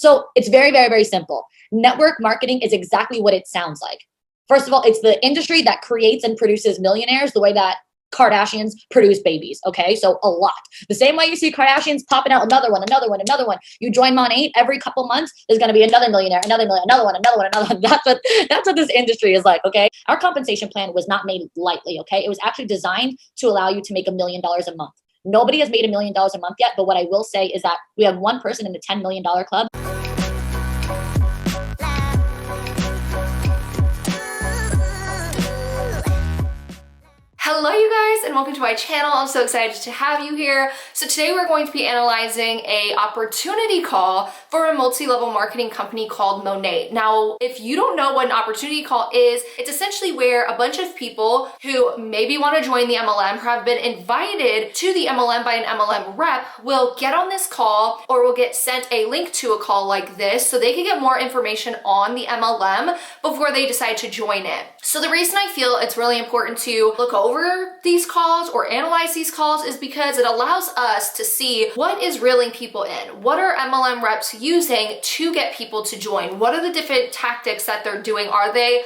So it's very, very, very simple. Network marketing is exactly what it sounds like. First of all, it's the industry that creates and produces millionaires the way that Kardashians produce babies. Okay. So a lot. The same way you see Kardashians popping out another one, another one, another one. You join Monat every couple months, there's going to be another millionaire, another million, another one, another one, another one. That's what this industry is like. Okay. Our compensation plan was not made lightly. Okay. It was actually designed to allow you to make $1 million a month. Nobody has made $1 million a month yet. But what I will say is that we have one person in the $10 million club. Hello you guys and welcome to my channel. I'm so excited to have you here. So today we're going to be analyzing a opportunity call for a multi-level marketing company called Monat. Now, if you don't know what an opportunity call is, it's essentially where a bunch of people who maybe want to join the MLM or have been invited to the MLM by an MLM rep will get on this call or will get sent a link to a call like this so they can get more information on the MLM before they decide to join it. So the reason I feel it's really important to look over these calls or analyze these calls is because it allows us to see what is reeling people in. What are MLM reps using to get people to join? What are the different tactics that they're doing? Are they,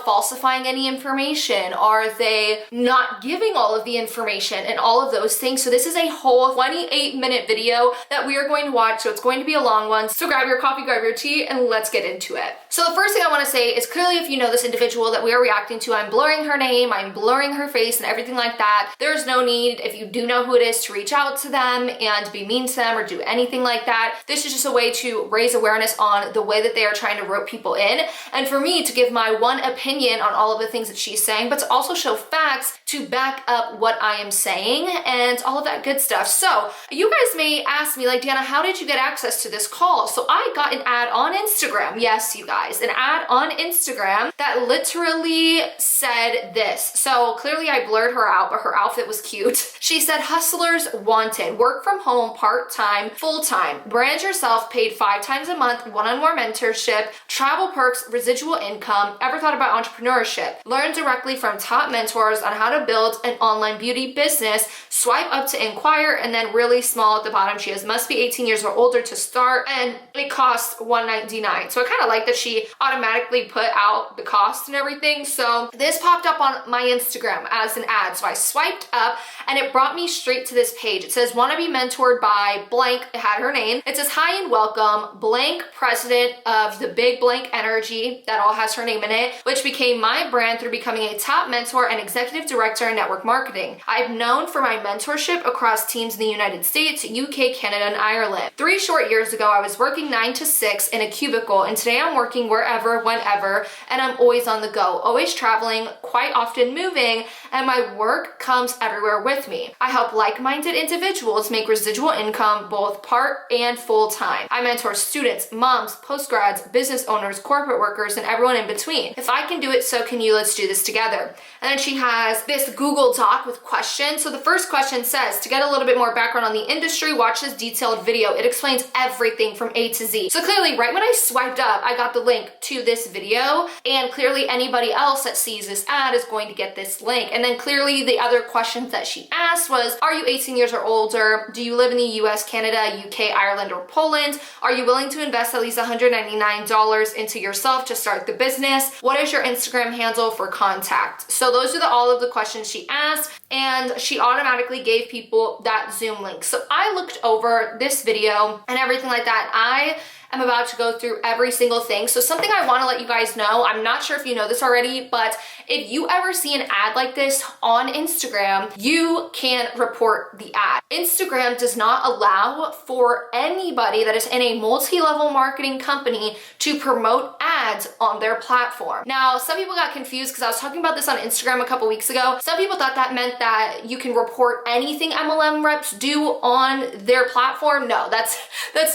falsifying any information? Are they not giving all of the information and all of those things? So this is a whole 28-minute video that we are going to watch. So it's going to be a long one. So grab your coffee, grab your tea, and let's get into it. So the first thing I want to say is clearly if you know this individual that we are reacting to, I'm blurring her name, I'm blurring her face and everything like that. There's no need, if you do know who it is, to reach out to them and be mean to them or do anything like that. This is just a way to raise awareness on the way that they are trying to rope people in, and for me to give my one opinion on all of the things that she's saying, but to also show facts to back up what I am saying and all of that good stuff. So you guys may ask me, like, Deanna, how did you get access to this call? So I got an ad on Instagram. Yes, you guys, an ad on Instagram that literally said this. So clearly I blurred her out, but her outfit was cute. She said, hustlers wanted, work from home, part-time, full-time, brand yourself, paid 5 times a month, one-on-one mentorship, travel perks, residual income, ever thought about entrepreneurship, learn directly from top mentors on how to build an online beauty business, swipe up to inquire, and then really small at the bottom, she has must be 18 years or older to start, and it costs $199. So I kind of like that she automatically put out the cost and everything. So this popped up on my Instagram as an ad. So I swiped up and it brought me straight to this page. It says, want to be mentored by blank. It had her name. It says, hi and welcome, blank, president of the Big Blank Energy. That all has her name in it, which became my brand through becoming a top mentor and executive director in network marketing. I'm known for my mentorship across teams in the United States, UK, Canada, and Ireland. 3 short years ago, I was working 9 to 6 in a cubicle, and today I'm working wherever, whenever, and I'm always on the go, always traveling, quite often moving, and my work comes everywhere with me. I help like-minded individuals make residual income both part and full-time. I mentor students, moms, postgrads, business owners, corporate workers, and everyone in between. If I can do it, so can you. Let's do this together. And then she has this Google Doc with questions. So the first question says, to get a little bit more background on the industry, watch this detailed video. It explains everything from A to Z. So clearly, right when I swiped up, I got the link to this video, and clearly anybody else that sees this ad is going to get this link. And then clearly the other questions that she asked was, are you 18 years or older? Do you live in the US, Canada, UK, Ireland, or Poland? Are you willing to invest at least $199 into yourself to start the business? What is your Instagram handle for contact? So those are all of the questions she asked, and she automatically gave people that Zoom link. So I looked over this video and everything like that. I'm about to go through every single thing. So something I want to let you guys know, I'm not sure if you know this already, but if you ever see an ad like this on Instagram, you can report the ad. Instagram does not allow for anybody that is in a multi-level marketing company to promote ads on their platform. Now, some people got confused because I was talking about this on Instagram a couple weeks ago. Some people thought that meant that you can report anything MLM reps do on their platform. No, that's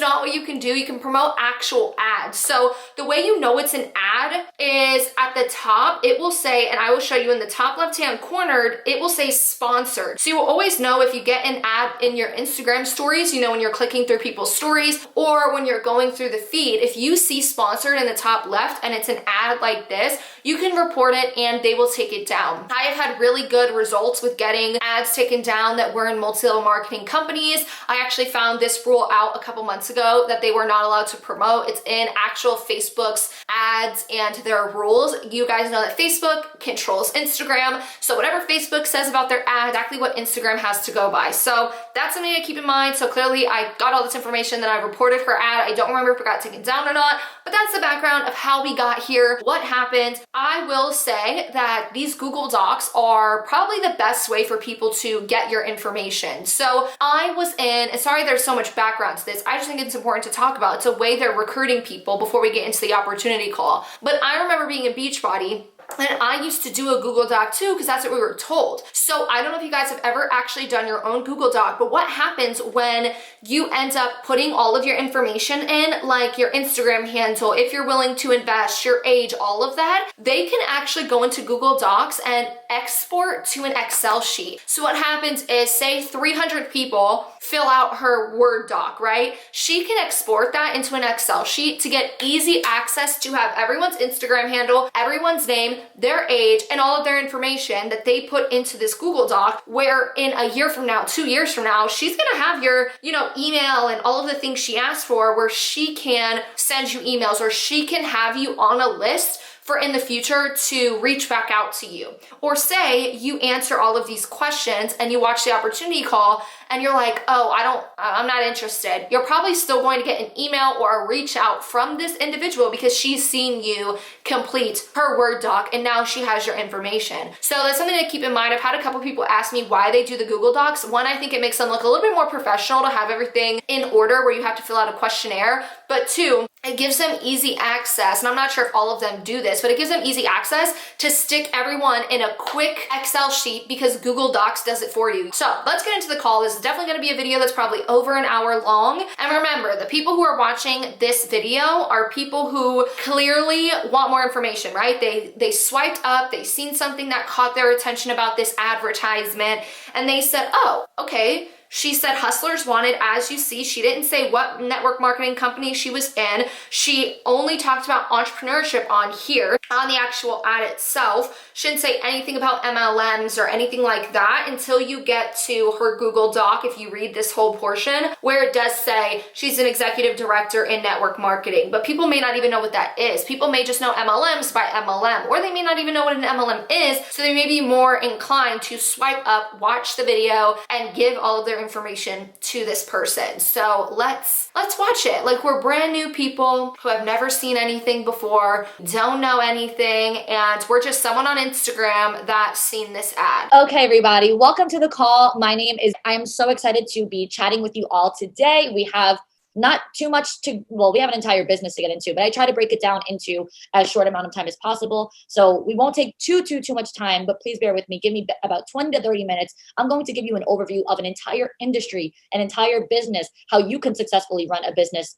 not what you can do. You can promote actual ads. So the way you know it's an ad is at the top, it will say, and I will show you in the top left-hand corner, it will say sponsored. So you will always know if you get an ad in your Instagram stories, when you're clicking through people's stories or when you're going through the feed, if you see sponsored in the top left and it's an ad like this, you can report it and they will take it down. I have had really good results with getting ads taken down that were in multi-level marketing companies. I actually found this rule out a couple months ago that they were not allowed to to promote. It's in actual Facebook's ads and their rules. You guys know that Facebook controls Instagram. So whatever Facebook says about their ad, exactly what Instagram has to go by. So that's something to keep in mind. So clearly I got all this information, that I reported her ad. I don't remember if it got taken down or not, but that's the background of how we got here, what happened. I will say that these Google Docs are probably the best way for people to get your information. So I was in, and sorry there's so much background to this, I just think it's important to talk about. It's a way they're recruiting people before we get into the opportunity call. But I remember being in Beachbody, and I used to do a Google Doc too, because that's what we were told. So I don't know if you guys have ever actually done your own Google Doc, but what happens when you end up putting all of your information in, like your Instagram handle, if you're willing to invest, your age, all of that, they can actually go into Google Docs and export to an Excel sheet. So what happens is, say 300 people fill out her Word doc, right? She can export that into an Excel sheet to get easy access to have everyone's Instagram handle, everyone's name, their age, and all of their information that they put into this Google Doc, where in a year from now, 2 years from now, she's gonna have your, email and all of the things she asked for, where she can send you emails, or she can have you on a list for in the future to reach back out to you. Or say you answer all of these questions and you watch the opportunity call and you're like, oh, I'm not interested. You're probably still going to get an email or a reach out from this individual because she's seen you complete her Word doc and now she has your information. So that's something to keep in mind. I've had a couple people ask me why they do the Google Docs. One, I think it makes them look a little bit more professional to have everything in order where you have to fill out a questionnaire. But two, it gives them easy access, and I'm not sure if all of them do this, but it gives them easy access to stick everyone in a quick Excel sheet because Google Docs does it for you. So let's get into the call. This is definitely gonna be a video that's probably over an hour long. And remember, the people who are watching this video are people who clearly want more information, right? They swiped up, they seen something that caught their attention about this advertisement, and they said, oh, okay. She said hustlers wanted, as you see, she didn't say what network marketing company she was in. She only talked about entrepreneurship on here, on the actual ad itself. She didn't say anything about MLMs or anything like that until you get to her Google Doc, if you read this whole portion, where it does say she's an executive director in network marketing. But people may not even know what that is. People may just know MLMs by MLM, or they may not even know what an MLM is, so they may be more inclined to swipe up, watch the video, and give all of their information to this person. So let's watch it. Like, we're brand new people who have never seen anything before, don't know anything, and we're just someone on Instagram that's seen this ad. Okay, everybody, welcome to the call. My name is, I'm so excited to be chatting with you all today. We have not too much we have an entire business to get into, but I try to break it down into as short amount of time as possible. So we won't take too much time, but please bear with me. Give me about 20 to 30 minutes. I'm going to give you an overview of an entire industry, an entire business, how you can successfully run a business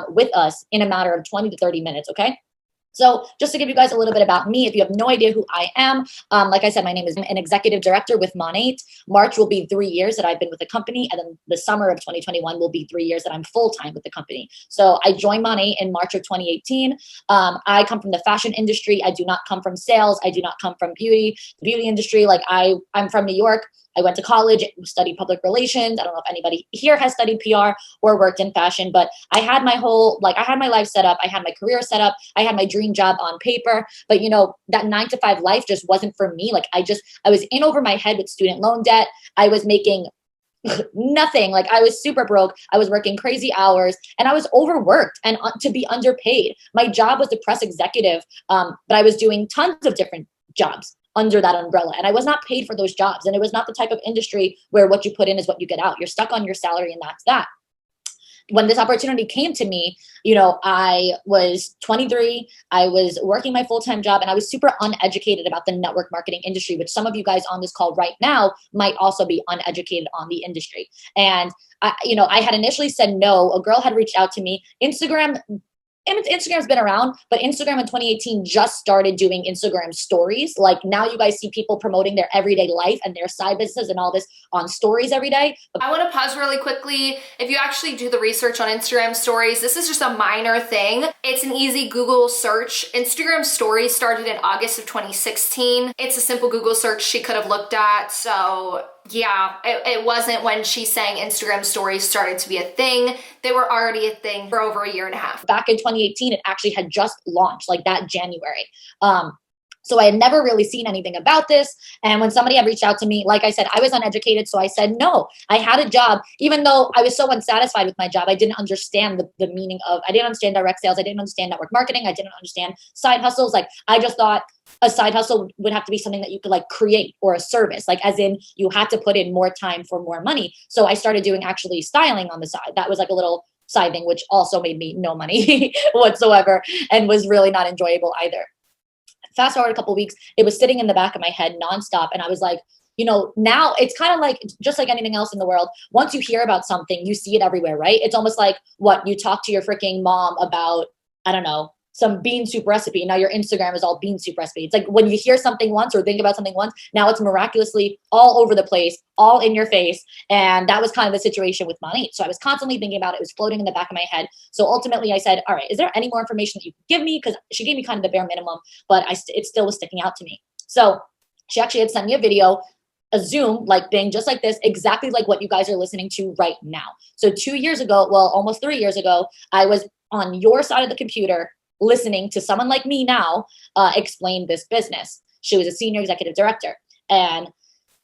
with us in a matter of 20 to 30 minutes, okay? So just to give you guys a little bit about me, if you have no idea who I am, like I said, my name is an executive director with Monat. March will be 3 years that I've been with the company, and then the summer of 2021 will be 3 years that I'm full-time with the company. So I joined Monat in March of 2018. I come from the fashion industry. I do not come from sales. I do not come from the beauty industry. Like I'm from New York. I went to college, studied public relations. I don't know if anybody here has studied PR or worked in fashion, but I had my life set up. I had my career set up. I had my dream job on paper, but that 9 to 5 life just wasn't for me. Like I was in over my head with student loan debt. I was making nothing. Like I was super broke. I was working crazy hours and I was overworked and to be underpaid. My job was the press executive, but I was doing tons of different jobs under that umbrella. And I was not paid for those jobs. And it was not the type of industry where what you put in is what you get out. You're stuck on your salary and that's that. When this opportunity came to me, I was 23, I was working my full-time job, and I was super uneducated about the network marketing industry, which some of you guys on this call right now might also be uneducated on the industry. And I had initially said no. A girl had reached out to me. Instagram's been around, but Instagram in 2018 just started doing Instagram stories. Like now you guys see people promoting their everyday life and their side businesses and all this on stories every day. I want to pause really quickly. If you actually do the research on Instagram stories, this is just a minor thing. It's an easy Google search. Instagram stories started in August of 2016. It's a simple Google search she could have looked at. So Yeah, it wasn't when she saying Instagram stories started to be a thing. They were already a thing for over a year and a half. Back in 2018, it actually had just launched, like that January. So I had never really seen anything about this. And when somebody had reached out to me, like I said, I was uneducated. So I said, no, I had a job. Even though I was so unsatisfied with my job, I didn't understand the meaning of, I didn't understand direct sales. I didn't understand network marketing. I didn't understand side hustles. Like, I just thought a side hustle would have to be something that you could like create, or a service, like as in you had to put in more time for more money. So I started doing actually styling on the side. That was like a little side thing, which also made me no money whatsoever and was really not enjoyable either. Fast forward a couple of weeks, it was sitting in the back of my head nonstop. And I was like, now it's kind of like just like anything else in the world. Once you hear about something, you see it everywhere, right? It's almost like what you talk to your freaking mom about, I don't know, some bean soup recipe. Now your Instagram is all bean soup recipe. It's like when you hear something once or think about something once, now it's miraculously all over the place, all in your face. And that was kind of the situation with Monat. So I was constantly thinking about it. It was floating in the back of my head. So ultimately I said, all right, is there any more information that you could give me? Because she gave me kind of the bare minimum, but it still was sticking out to me. So she actually had sent me a video, a Zoom like thing, just like this, exactly like what you guys are listening to right now. So 2 years ago, well, almost 3 years ago, I was on your side of the computer listening to someone like me now explain this business. She was a senior executive director. And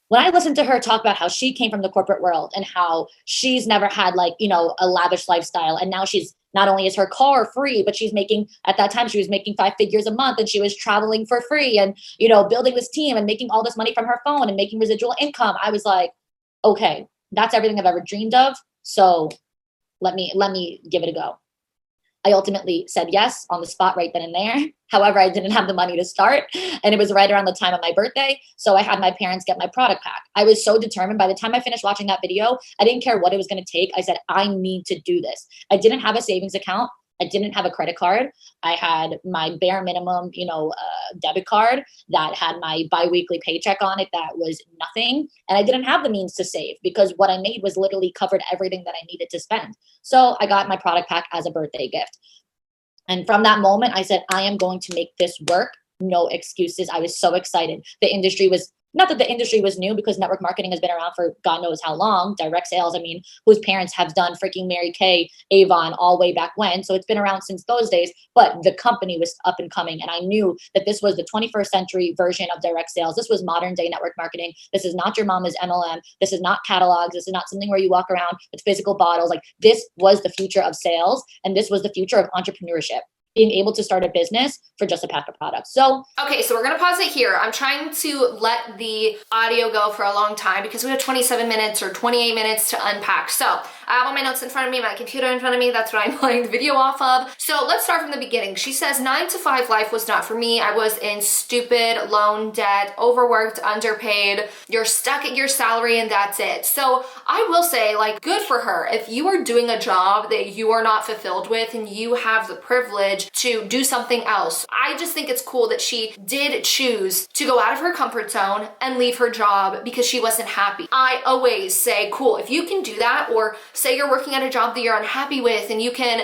when I listened to her talk about how she came from the corporate world and how she's never had like, a lavish lifestyle. And now she's not only is her car free, but she's making, at that time, she was making 5 figures a month, and she was traveling for free and, building this team and making all this money from her phone and making residual income. I was like, okay, that's everything I've ever dreamed of. So let me give it a go. I ultimately said yes on the spot right then and there. However, I didn't have the money to start, and it was right around the time of my birthday. So I had my parents get my product pack. I was so determined. By the time I finished watching that video, I didn't care what it was going to take. I said, I need to do this. I didn't have a savings account. I didn't have a credit card. I had my bare minimum, debit card that had my biweekly paycheck on it that was nothing. And I didn't have the means to save because what I made was literally covered everything that I needed to spend. So I got my product pack as a birthday gift. And from that moment, I said, I am going to make this work. No excuses. I was so excited. The industry was, not that the industry was new, because network marketing has been around for God knows how long. Direct sales, whose parents have done freaking Mary Kay, Avon all way back when. So it's been around since those days, but the company was up and coming. And I knew that this was the 21st century version of direct sales. This was modern day network marketing. This is not your mama's MLM. This is not catalogs. This is not something where you walk around with physical bottles. Like, this was the future of sales. And this was the future of entrepreneurship, being able to start a business for just a pack of products. So, okay, so we're gonna pause it here. I'm trying to let the audio go for a long time because we have 27 minutes or 28 minutes to unpack. So I have all my notes in front of me, my computer in front of me. That's what I'm playing the video off of. So let's start from the beginning. She says 9 to 5 life was not for me. I was in stupid loan debt, overworked, underpaid. You're stuck at your salary and that's it. So I will say, like, good for her. If you are doing a job that you are not fulfilled with and you have the privilege to do something else, I just think it's cool that she did choose to go out of her comfort zone and leave her job because she wasn't happy. I always say, cool, if you can do that, or say you're working at a job that you're unhappy with and you can,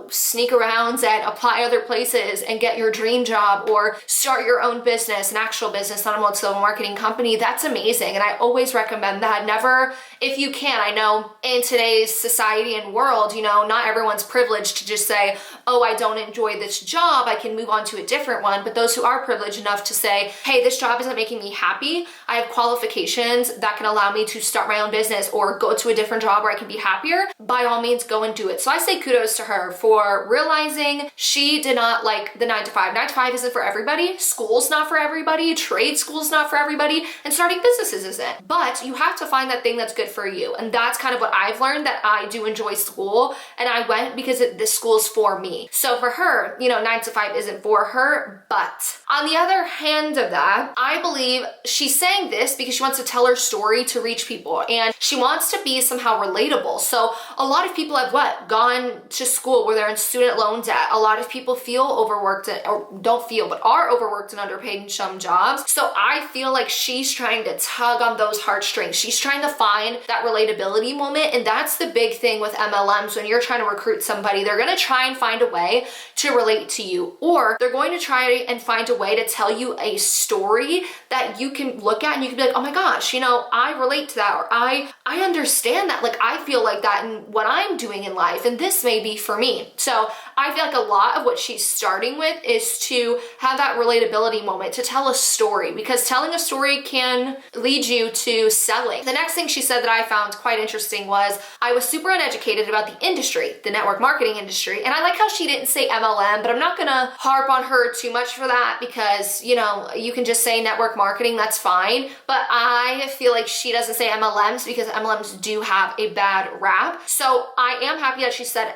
sneak around and apply other places and get your dream job or start your own business, an actual business, not a multi-level marketing company, that's amazing. And I always recommend that. Never, if you can, I know in today's society and world, not everyone's privileged to just say, oh, I don't enjoy this job, I can move on to a different one. But those who are privileged enough to say, hey, this job isn't making me happy, I have qualifications that can allow me to start my own business or go to a different job where I can be happier, by all means, go and do it. So I say kudos to her for realizing she did not like the 9 to 5. 9 to 5 isn't for everybody. School's not for everybody. Trade school's not for everybody. And starting businesses isn't. But you have to find that thing that's good for you. And that's kind of what I've learned, that I do enjoy school. And I went because this school's for me. So for her, 9 to 5 isn't for her. But on the other hand of that, I believe she's saying this because she wants to tell her story to reach people. And she wants to be somehow relatable. So a lot of people have gone to school where they're in student loan debt. A lot of people feel overworked, or don't feel, but are overworked and underpaid in some jobs. So I feel like she's trying to tug on those heartstrings. She's trying to find that relatability moment. And that's the big thing with MLMs. When you're trying to recruit somebody, they're going to try and find a way to relate to you, or they're going to try and find a way to tell you a story that you can look at and you can be like, oh my gosh, you know, I relate to that, or I understand that, like I feel like that in what I'm doing in life, and this may be for me. So I feel like a lot of what she's starting with is to have that relatability moment, to tell a story, because telling a story can lead you to selling. The next thing she said that I found quite interesting was, I was super uneducated about the industry, the network marketing industry. And I like how she didn't say MLM, but I'm not gonna harp on her too much for that, because, you know, you can just say network marketing, that's fine. But I feel like she doesn't say MLMs because MLMs do have a bad rap. So I am happy that she said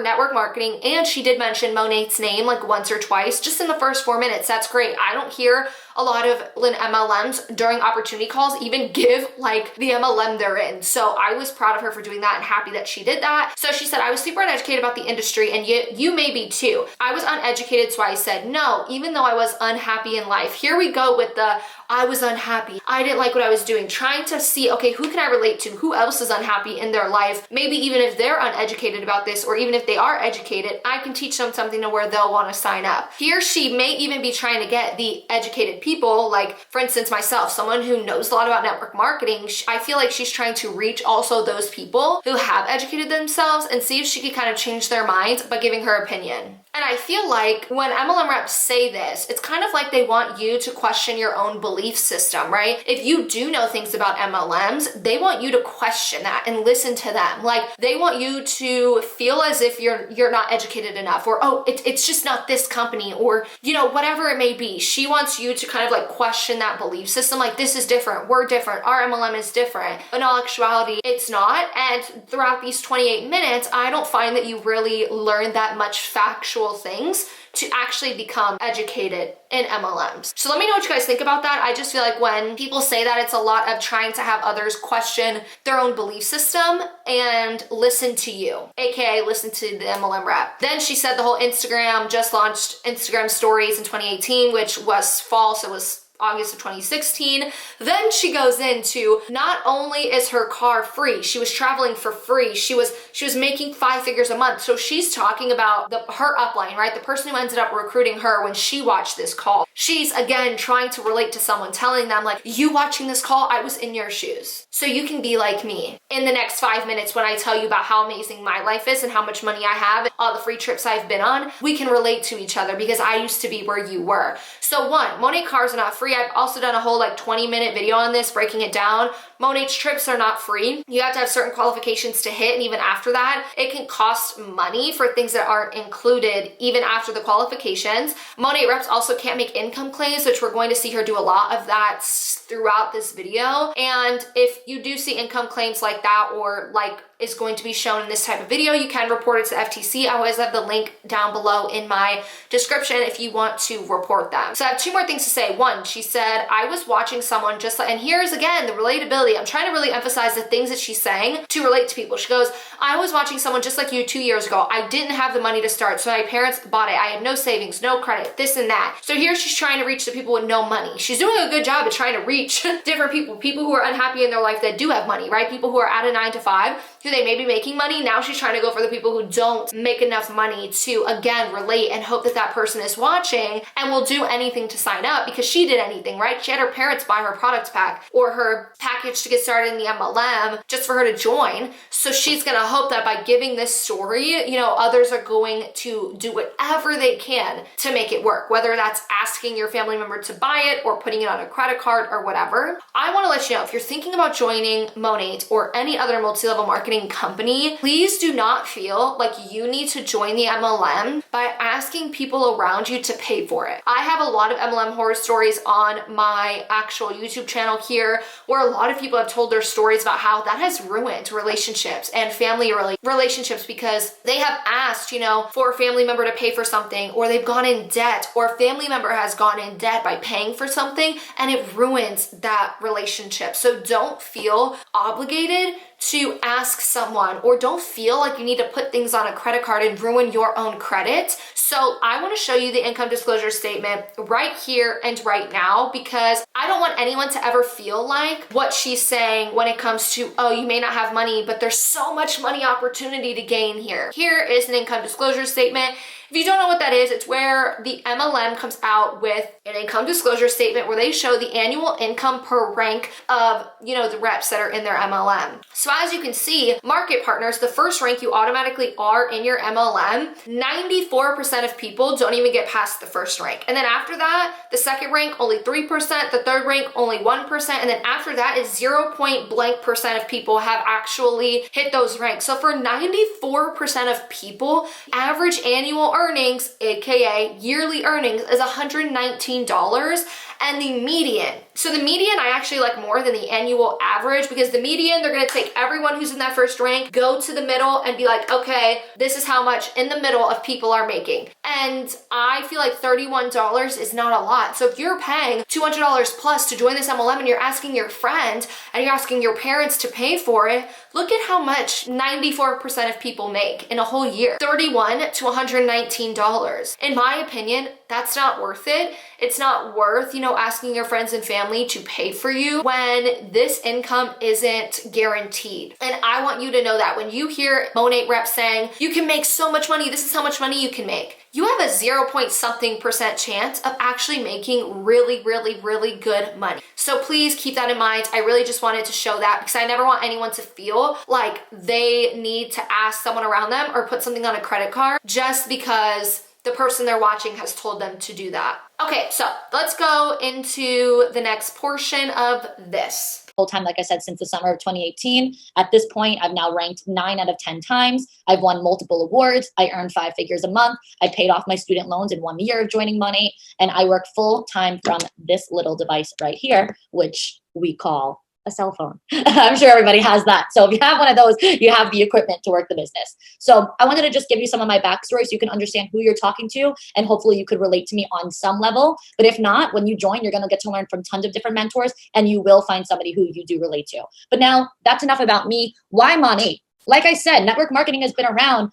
network marketing, and she did mention Monat's name like once or twice just in the first 4 minutes. That's great. I don't hear a lot of MLMs during opportunity calls even give like the MLM they're in. So I was proud of her for doing that and happy that she did that. So she said, I was super uneducated about the industry, and you may be too. I was uneducated, so I said no, even though I was unhappy in life. Here we go with the I was unhappy. I didn't like what I was doing. Trying to see, okay, who can I relate to? Who else is unhappy in their life? Maybe even if they're uneducated about this, or even if they are educated, I can teach them something to where they'll want to sign up. Here she may even be trying to get the educated people, like for instance, myself, someone who knows a lot about network marketing. I feel like she's trying to reach also those people who have educated themselves and see if she could kind of change their minds by giving her opinion. And I feel like when MLM reps say this, it's kind of like they want you to question your own belief system, right? If you do know things about MLMs, they want you to question that and listen to them. Like they want you to feel as if you're not educated enough, or oh, it's just not this company, or you know, whatever it may be. She wants you to kind of like question that belief system, like this is different, we're different, our MLM is different. But in all actuality, it's not. And throughout these 28 minutes, I don't find that you really learn that much factual things to actually become educated in MLMs. So let me know what you guys think about that. I just feel like when people say that, it's a lot of trying to have others question their own belief system and listen to you, aka listen to the MLM rep. Then she said the whole Instagram, just launched Instagram stories in 2018, which was false. It was August of 2016. Then she goes into, not only is her car free, she was traveling for free. She was making 5 figures a month. So she's talking about her upline, right? The person who ended up recruiting her when she watched this call. She's again trying to relate to someone, telling them like, you watching this call, I was in your shoes. So you can be like me. In the next 5 minutes, when I tell you about how amazing my life is and how much money I have and all the free trips I've been on, we can relate to each other because I used to be where you were. So one, Monat cars are not free. I've also done a whole like 20-minute video on this, breaking it down. Monat's trips are not free. You have to have certain qualifications to hit, and even after that, it can cost money for things that aren't included even after the qualifications. Monat reps also can't make income claims, which we're going to see her do a lot of that throughout this video. And if you do see income claims like that, or like is going to be shown in this type of video, you can report it to FTC. I always have the link down below in my description if you want to report them. So I have 2 more things to say. One, she said, I was watching someone just like, and here's again, the relatability. I'm trying to really emphasize the things that she's saying to relate to people. She goes, I was watching someone just like you 2 years ago. I didn't have the money to start, so my parents bought it. I had no savings, no credit, this and that. So here she's trying to reach the people with no money. She's doing a good job at trying to reach different people who are unhappy in their life that do have money, right? People who are at a 9 to 5, who they may be making money. Now she's trying to go for the people who don't make enough money to, again, relate and hope that that person is watching and will do anything to sign up, because she did anything, right? She had her parents buy her product pack or her package to get started in the MLM just for her to join. So she's gonna hope that by giving this story, you know, others are going to do whatever they can to make it work, whether that's asking your family member to buy it or putting it on a credit card or whatever. I wanna let you know, if you're thinking about joining Monat or any other multi-level marketing company, please do not feel like you need to join the MLM by asking people around you to pay for it. I have a lot of MLM horror stories on my actual YouTube channel here, where a lot of people have told their stories about how that has ruined relationships and family relationships because they have asked, you know, for a family member to pay for something, or they've gone in debt, or a family member has gone in debt by paying for something, and it ruins that relationship. So don't feel obligated to ask someone, or don't feel like you need to put things on a credit card and ruin your own credit. So I want to show you the income disclosure statement right here and right now, because I don't want anyone to ever feel like what she's saying when it comes to, oh, you may not have money, but there's so much money opportunity to gain here. Here is an income disclosure statement. If you don't know what that is, it's where the MLM comes out with an income disclosure statement where they show the annual income per rank of, the reps that are in their MLM. So as you can see, market partners, the first rank you automatically are in your MLM, 94% of people don't even get past the first rank. And then after that, the second rank, only 3%, the third rank, only 1%. And then after that is 0.blank% of people have actually hit those ranks. So for 94% of people, average annual earnings, AKA yearly earnings, is $119. And the median. So the median I actually like more than the annual average, because the median, they're gonna take everyone who's in that first rank, go to the middle and be like, okay, this is how much in the middle of people are making. And I feel like $31 is not a lot. So if you're paying $200 plus to join this MLM and you're asking your friend and you're asking your parents to pay for it, look at how much 94% of people make in a whole year. $31 to $119. In my opinion, that's not worth it. It's not worth, asking your friends and family to pay for you when this income isn't guaranteed. And I want you to know that when you hear Monat reps saying, you can make so much money, this is how much money you can make, you have a 0.something% chance of actually making really, really, really good money. So please keep that in mind. I really just wanted to show that because I never want anyone to feel like they need to ask someone around them or put something on a credit card just because the person they're watching has told them to do that. Okay, so let's go into the next portion of this. Full time, like I said, since the summer of 2018. At this point, I've now ranked 9 out of 10 times. I've won multiple awards. I earned 5 figures a month. I paid off my student loans in 1 year of joining Monat, and I work full time from this little device right here, which we call a cell phone. I'm sure everybody has that. So if you have one of those, you have the equipment to work the business. So I wanted to just give you some of my backstory so you can understand who you're talking to, and hopefully you could relate to me on some level. But if not, when you join, you're going to get to learn from tons of different mentors, and you will find somebody who you do relate to. But now that's enough about me. Why Monat? Like I said, network marketing has been around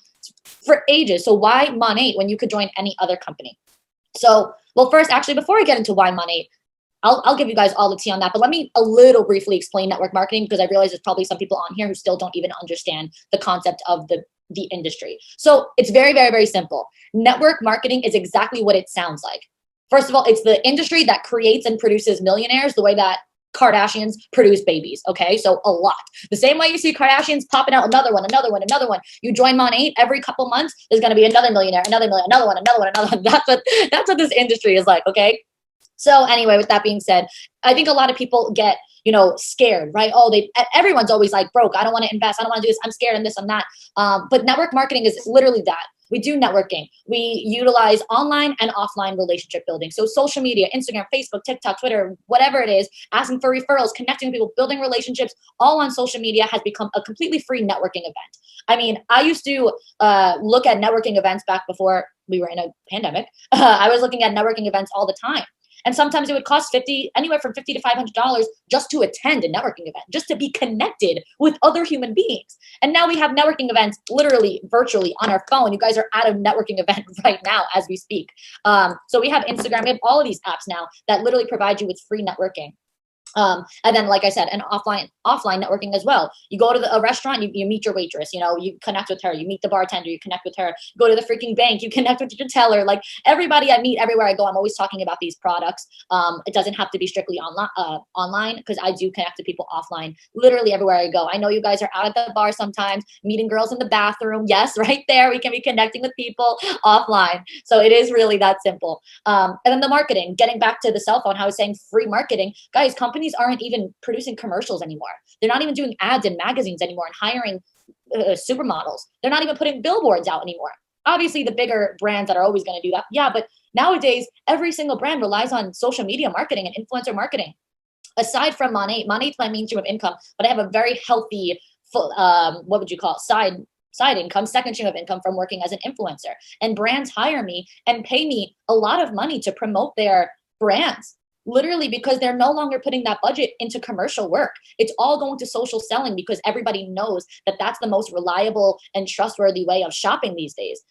for ages. So why Monat when you could join any other company? So, well, first, actually, before I get into why Monat, I'll give you guys all the tea on that, but let me a little briefly explain network marketing, because I realize there's probably some people on here who still don't even understand the concept of the industry. So it's very, very, very simple. Network marketing is exactly what it sounds like. First of all, it's the industry that creates and produces millionaires the way that Kardashians produce babies. Okay. So a lot. The same way you see Kardashians popping out another one. You join Monat, every couple months, there's going to be another millionaire, another one. That's what this industry is like. Okay. So anyway, with that being said, I think a lot of people get, scared, right? Oh, everyone's always like broke. I don't want to invest. I don't want to do this. I'm scared and this and that. But network marketing is literally that. We do networking. We utilize online and offline relationship building. So social media, Instagram, Facebook, TikTok, Twitter, whatever it is, asking for referrals, connecting with people, building relationships, all on social media has become a completely free networking event. I mean, I used to look at networking events back before we were in a pandemic. I was looking at networking events all the time. And sometimes it would cost anywhere from $50 to $500 just to attend a networking event, just to be connected with other human beings. And now we have networking events literally virtually on our phone. You guys are at a networking event right now as we speak. So we have Instagram, we have all of these apps now that literally provide you with free networking. And then, like I said, and offline networking as well. You go to a restaurant, you meet your waitress, you connect with her, you meet the bartender, you connect with her, you go to the freaking bank, you connect with your teller. Like everybody I meet everywhere I go, I'm always talking about these products. It doesn't have to be strictly online, because I do connect to people offline, literally everywhere I go. I know you guys are out at the bar sometimes, meeting girls in the bathroom. Yes, right there, we can be connecting with people offline. So it is really that simple. And then the marketing, getting back to the cell phone, how I was saying free marketing, guys, companies aren't even producing commercials anymore. They're not even doing ads in magazines anymore and hiring supermodels. They're not even putting billboards out anymore. Obviously, the bigger brands that are always going to do that. Yeah, but nowadays, every single brand relies on social media marketing and influencer marketing. Aside from Monat's my mainstream of income, but I have a very healthy, what would you call it, side income, second stream of income from working as an influencer. And brands hire me and pay me a lot of money to promote their brands. Literally, because they're no longer putting that budget into commercial work. It's all going to social selling, because everybody knows that that's the most reliable and trustworthy way of shopping these days.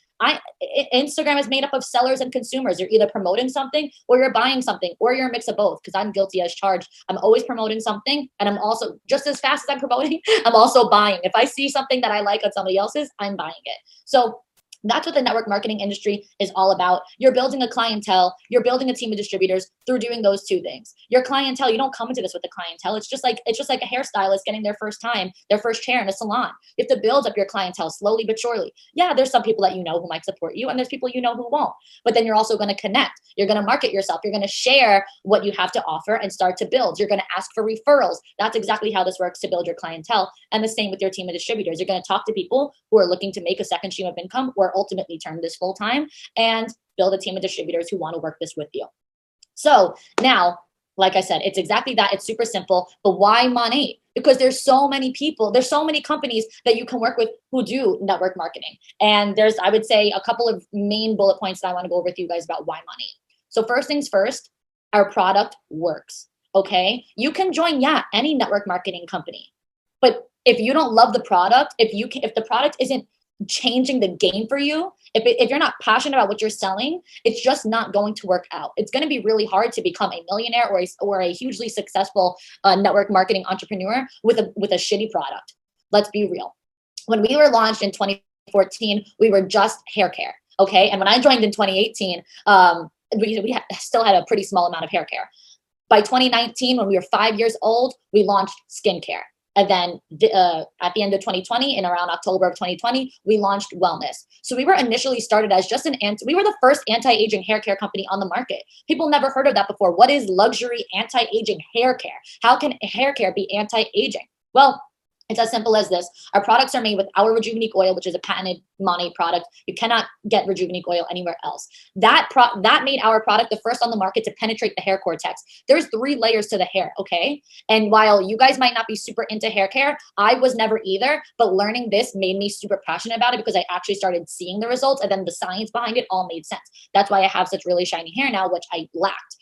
Instagram is made up of sellers and consumers. You're either promoting something or you're buying something, or you're a mix of both, because I'm guilty as charged. I'm always promoting something, and I'm also, just as fast as I'm promoting, I'm also buying. If I see something that I like on somebody else's, I'm buying it. So That's what the network marketing industry is all about. You're building a clientele, you're building a team of distributors through doing those two things. Your clientele, you don't come into this with a clientele. It's just like a hairstylist getting their first chair in a salon. You have to build up your clientele slowly but surely. Yeah, there's some people that you know who might support you, and there's people you know who won't. But then you're also going to connect. You're going to market yourself. You're going to share what you have to offer and start to build. You're going to ask for referrals. That's exactly how this works to build your clientele. And the same with your team of distributors. You're going to talk to people who are looking to make a second stream of income or ultimately turn this full time and build a team of distributors who want to work this with you. So now, like I said, it's exactly that. It's super simple. But why Monat? Because there's so many people, there's so many companies that you can work with who do network marketing. And there's, I would say, a couple of main bullet points that I want to go over with you guys about why Monat. So first things first, our product works. Okay. You can join, any network marketing company. But if you don't love the product, if the product isn't changing the game for you, if you're not passionate about what you're selling, it's just not going to work out. It's going to be really hard to become a millionaire or a hugely successful network marketing entrepreneur with a shitty product. Let's be real. When we were launched in 2014, we were just hair care. Okay. And when I joined in 2018, we still had a pretty small amount of hair care. By 2019, when we were 5 years old, we launched skincare. And then at the end of 2020, in around October of 2020, we launched wellness. So we were initially started as just we were the first anti-aging hair care company on the market. People never heard of that before. What is luxury anti-aging hair care? How can hair care be anti-aging? Well, it's as simple as this. Our products are made with our Rejuvenate oil, which is a patented Monat product. You cannot get Rejuvenate oil anywhere else. That made our product the first on the market to penetrate the hair cortex. There's 3 layers to the hair, okay? And while you guys might not be super into hair care, I was never either, but learning this made me super passionate about it because I actually started seeing the results, and then the science behind it all made sense. That's why I have such really shiny hair now, which I lacked.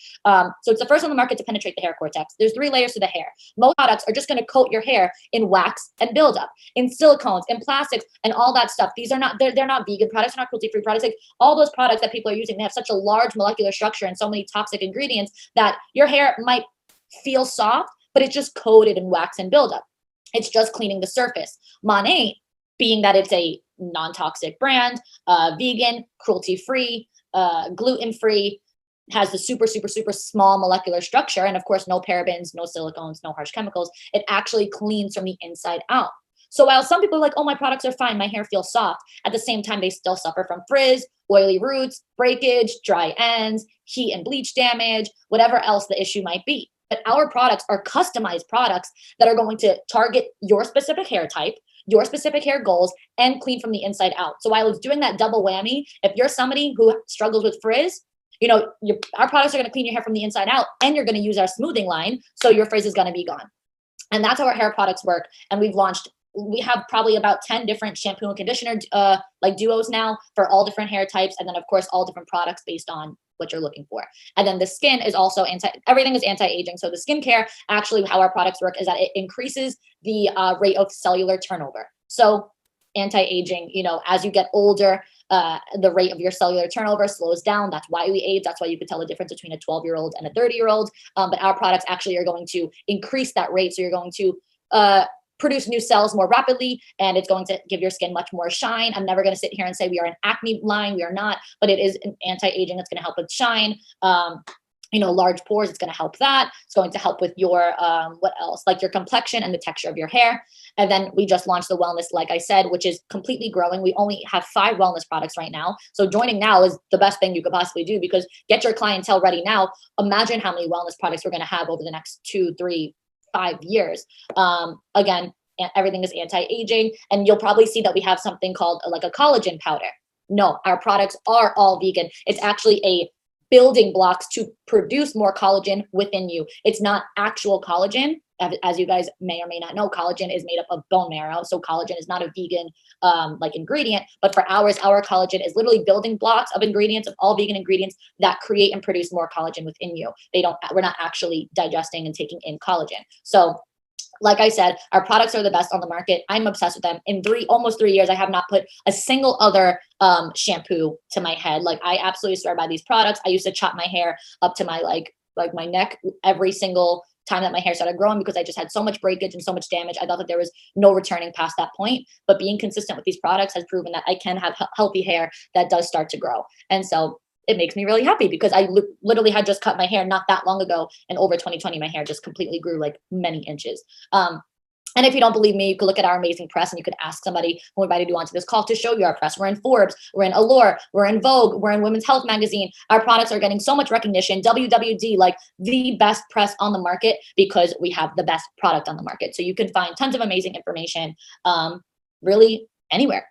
So it's the first on the market to penetrate the hair cortex. There's 3 layers to the hair. Most products are just going to coat your hair in wax and build up, in silicones, in plastics, and all that stuff. These are not, they're not vegan products, they're not cruelty-free products. Like all those products that people are using, they have such a large molecular structure and so many toxic ingredients that your hair might feel soft, but it's just coated in wax and buildup. It's just cleaning the surface. Monat, being that it's a non-toxic brand, vegan, cruelty-free, gluten-free, has the super, super, super small molecular structure. And of course, no parabens, no silicones, no harsh chemicals. It actually cleans from the inside out. So while some people are like, oh, my products are fine, my hair feels soft, at the same time, they still suffer from frizz, oily roots, breakage, dry ends, heat and bleach damage, whatever else the issue might be. But our products are customized products that are going to target your specific hair type, your specific hair goals, and clean from the inside out. So while it's doing that double whammy, if you're somebody who struggles with frizz, our products are going to clean your hair from the inside out, and you're going to use our smoothing line, so your frizz is going to be gone. And that's how our hair products work. And we have probably about 10 different shampoo and conditioner duos now for all different hair types, and then of course all different products based on what you're looking for. And then the skin is also everything is anti-aging. So the skincare, actually how our products work is that it increases the rate of cellular turnover. So anti-aging, as you get older, the rate of your cellular turnover slows down. That's why we age. That's why you could tell the difference between a 12-year-old and a 30-year-old. But our products actually are going to increase that rate. So you're going to produce new cells more rapidly, and it's going to give your skin much more shine. I'm never going to sit here and say we are an acne line. We are not, but it is an anti-aging. It's going to help with shine. Large pores, it's going to help that. It's going to help with your, what else? Like your complexion and the texture of your hair. And then we just launched the wellness, like I said, which is completely growing. We only have 5 wellness products right now. So joining now is the best thing you could possibly do, because get your clientele ready now. Imagine how many wellness products we're going to have over the next 2, 3, 5 years. Again, everything is anti-aging, and you'll probably see that we have something called like a collagen powder. No, our products are all vegan. It's actually a building blocks to produce more collagen within you. It's not actual collagen. As you guys may or may not know, collagen is made up of bone marrow. So collagen is not a vegan ingredient, but for ours, our collagen is literally building blocks of ingredients, of all vegan ingredients that create and produce more collagen within you. We're not actually digesting and taking in collagen. So like I said, our products are the best on the market. I'm obsessed with them. In almost 3 years, I have not put a single other shampoo to my head. Like, I absolutely swear by these products. I used to chop my hair up to my like my neck every single time that my hair started growing because I just had so much breakage and so much damage. I thought that there was no returning past that point. But being consistent with these products has proven that I can have healthy hair that does start to grow. And so it makes me really happy because I literally had just cut my hair not that long ago, and over 2020, my hair just completely grew like many inches. And if you don't believe me, you could look at our amazing press and you could ask somebody who invited you onto this call to show you our press. We're in Forbes, we're in Allure, we're in Vogue, we're in Women's Health magazine. Our products are getting so much recognition. WWD, like the best press on the market because we have the best product on the market. So you can find tons of amazing information really anywhere.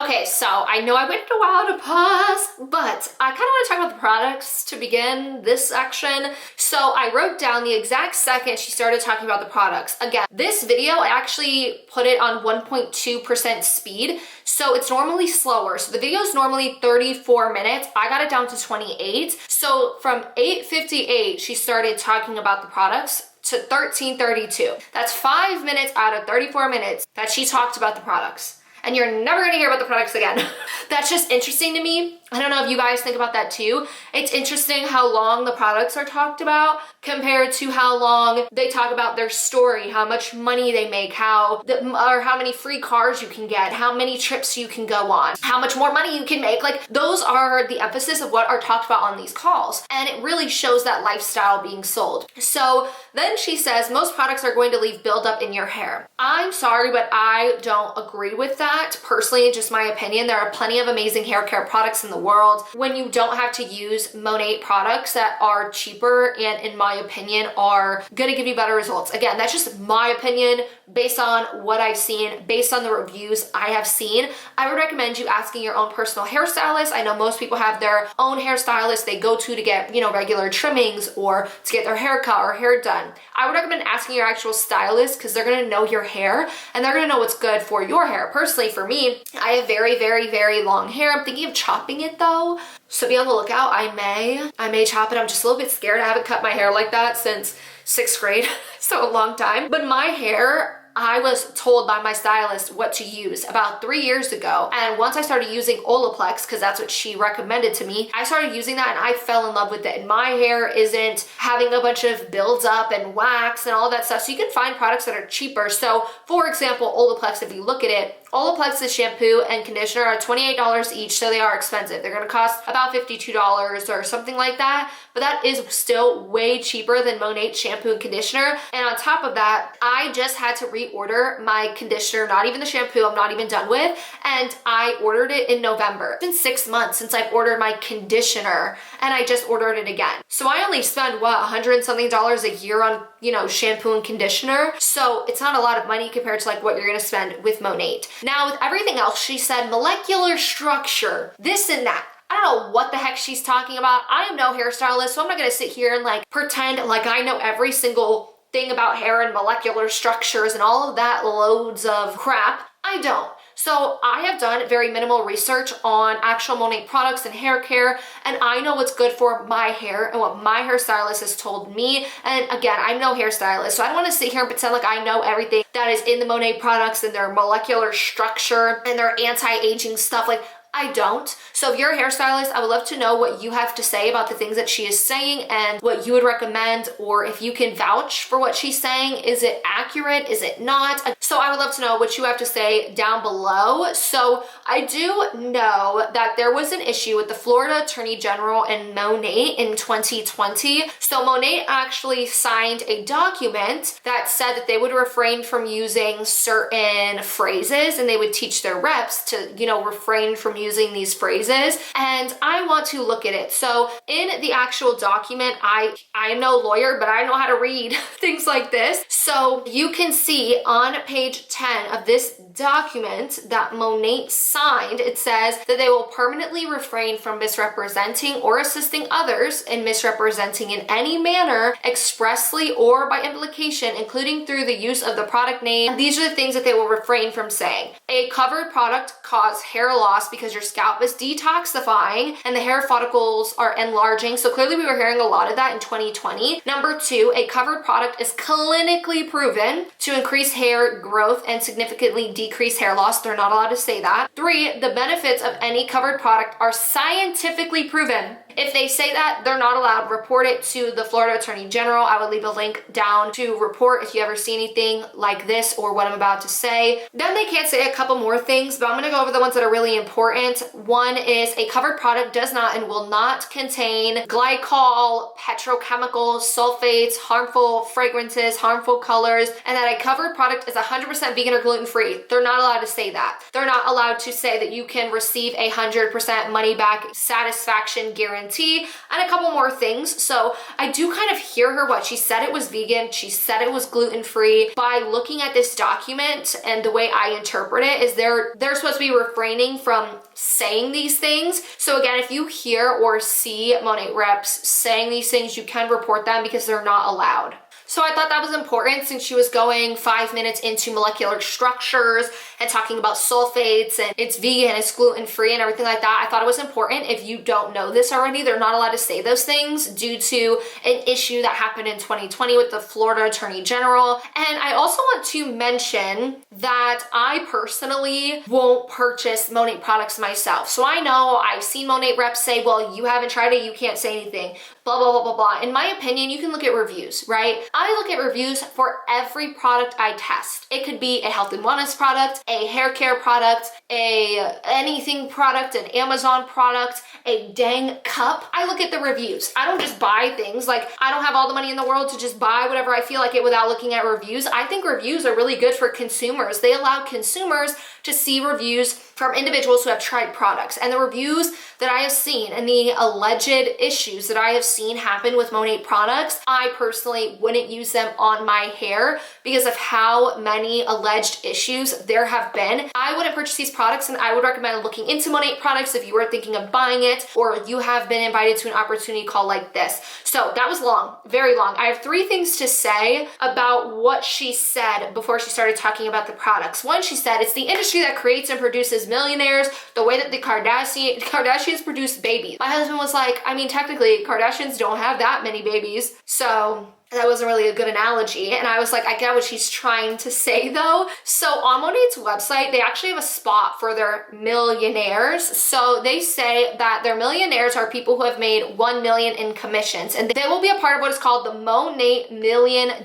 Okay, so I know I waited a while to pause, but I kind of want to talk about the products to begin this section. So I wrote down the exact second she started talking about the products. Again, this video, I actually put it on 1.2% speed, so it's normally slower. So the video is normally 34 minutes. I got it down to 28. So from 8:58, she started talking about the products to 13:32. That's 5 minutes out of 34 minutes that she talked about the products. And you're never gonna hear about the products again. That's just interesting to me. I don't know if you guys think about that too. It's interesting how long the products are talked about compared to how long they talk about their story, how much money they make, or how many free cars you can get, how many trips you can go on, how much more money you can make. Like, those are the emphasis of what are talked about on these calls. And it really shows that lifestyle being sold. So then she says, most products are going to leave buildup in your hair. I'm sorry, but I don't agree with that. Personally, just my opinion. There are plenty of amazing hair care products in the world when you don't have to use Monat products that are cheaper and, in my opinion, are gonna give you better results. Again, that's just my opinion based on what I've seen, based on the reviews I have seen. I would recommend you asking your own personal hairstylist. I know most people have their own hairstylist they go to get, regular trimmings or to get their hair cut or hair done. I would recommend asking your actual stylist because they're gonna know your hair and they're gonna know what's good for your hair. Personally, for me, I have very, very, very long hair. I'm thinking of chopping it though. So be on the lookout. I may chop it. I'm just a little bit scared. I haven't cut my hair like that since 6th grade. So a long time. But my hair, I was told by my stylist what to use about 3 years ago. And once I started using Olaplex, because that's what she recommended to me, I started using that and I fell in love with it. And my hair isn't having a bunch of builds up and wax and all that stuff. So you can find products that are cheaper. So for example, Olaplex, if you look at it, Olaplex's shampoo and conditioner are $28 each, so they are expensive. They're gonna cost about $52 or something like that, but that is still way cheaper than Monat's shampoo and conditioner. And on top of that, I just had to reorder my conditioner, not even the shampoo I'm not even done with, and I ordered it in November. It's been 6 months since I've ordered my conditioner, and I just ordered it again. So I only spend, $100 and something a year on, shampoo and conditioner. So it's not a lot of money compared to like what you're gonna spend with Monat. Now, with everything else, she said molecular structure, this and that. I don't know what the heck she's talking about. I am no hairstylist, so I'm not gonna sit here and like pretend like I know every single thing about hair and molecular structures and all of that loads of crap. I don't. So I have done very minimal research on actual Monat products and hair care, and I know what's good for my hair and what my hairstylist has told me. And again, I'm no hairstylist, so I don't want to sit here and pretend like I know everything that is in the Monat products and their molecular structure and their anti-aging stuff. Like, I don't. So if you're a hairstylist, I would love to know what you have to say about the things that she is saying and what you would recommend, or if you can vouch for what she's saying. Is it accurate? Is it not? So I would love to know what you have to say down below. So I do know that there was an issue with the Florida Attorney General and Monat in 2020. So Monat actually signed a document that said that they would refrain from using certain phrases and they would teach their reps to, refrain from using these phrases. And I want to look at it. So in the actual document, I am no lawyer, but I know how to read things like this. So you can see on page 10 of this document that Monat signed, it says that they will permanently refrain from misrepresenting or assisting others in misrepresenting in any manner, expressly or by implication, including through the use of the product name. These are the things that they will refrain from saying. A covered product causes hair loss because your scalp is detoxifying and the hair follicles are enlarging. So clearly we were hearing a lot of that in 2020. Number 2, a covered product is clinically proven to increase hair growth and significantly decrease hair loss. They're not allowed to say that. 3, the benefits of any covered product are scientifically proven. If they say that, they're not allowed. Report it to the Florida Attorney General. I will leave a link down to report if you ever see anything like this or what I'm about to say. Then they can't say a couple more things, but I'm gonna go over the ones that are really important. One is a covered product does not and will not contain glycol, petrochemicals, sulfates, harmful fragrances, harmful colors, and that a covered product is 100% vegan or gluten-free. They're not allowed to say that. They're not allowed to say that you can receive 100% money back satisfaction guarantee and a couple more things. So I do kind of hear her. What she said, it was vegan, she said it was gluten-free. By looking at this document and the way I interpret it is they're supposed to be refraining from saying these things. So again, if you hear or see Monat reps saying these things, you can report them because they're not allowed. So I thought that was important since she was going 5 minutes into molecular structures and talking about sulfates and it's vegan, it's gluten-free and everything like that. I thought it was important. If you don't know this already, they're not allowed to say those things due to an issue that happened in 2020 with the Florida Attorney General. And I also want to mention that I personally won't purchase Monat products myself. So I know I've seen Monat reps say, well, you haven't tried it, you can't say anything, blah, blah, blah, blah, blah. In my opinion, you can look at reviews, right? I look at reviews for every product I test. It could be a health and wellness product, a hair care product, a anything product, an Amazon product, a dang cup. I look at the reviews. I don't just buy things. Like, I don't have all the money in the world to just buy whatever I feel like it without looking at reviews. I think reviews are really good for consumers. They allow consumers to see reviews from individuals who have tried products. And the reviews that I have seen and the alleged issues that I have seen happen with Monat products, I personally wouldn't use them on my hair because of how many alleged issues there have been. I wouldn't purchase these products, and I would recommend looking into Monat products if you were thinking of buying it or you have been invited to an opportunity call like this. So that was long, very long. I have 3 things to say about what she said before she started talking about the products. One, she said, it's the industry that creates and produces millionaires the way that the Kardashians produce babies. My husband was like, I mean, technically Kardashians don't have that many babies, so that wasn't really a good analogy. And I was like, I get what she's trying to say though. So on Monat's website, they actually have a spot for their millionaires. So they say that their millionaires are people who have made 1 million in commissions, and they will be a part of what is called the Monat $1 Million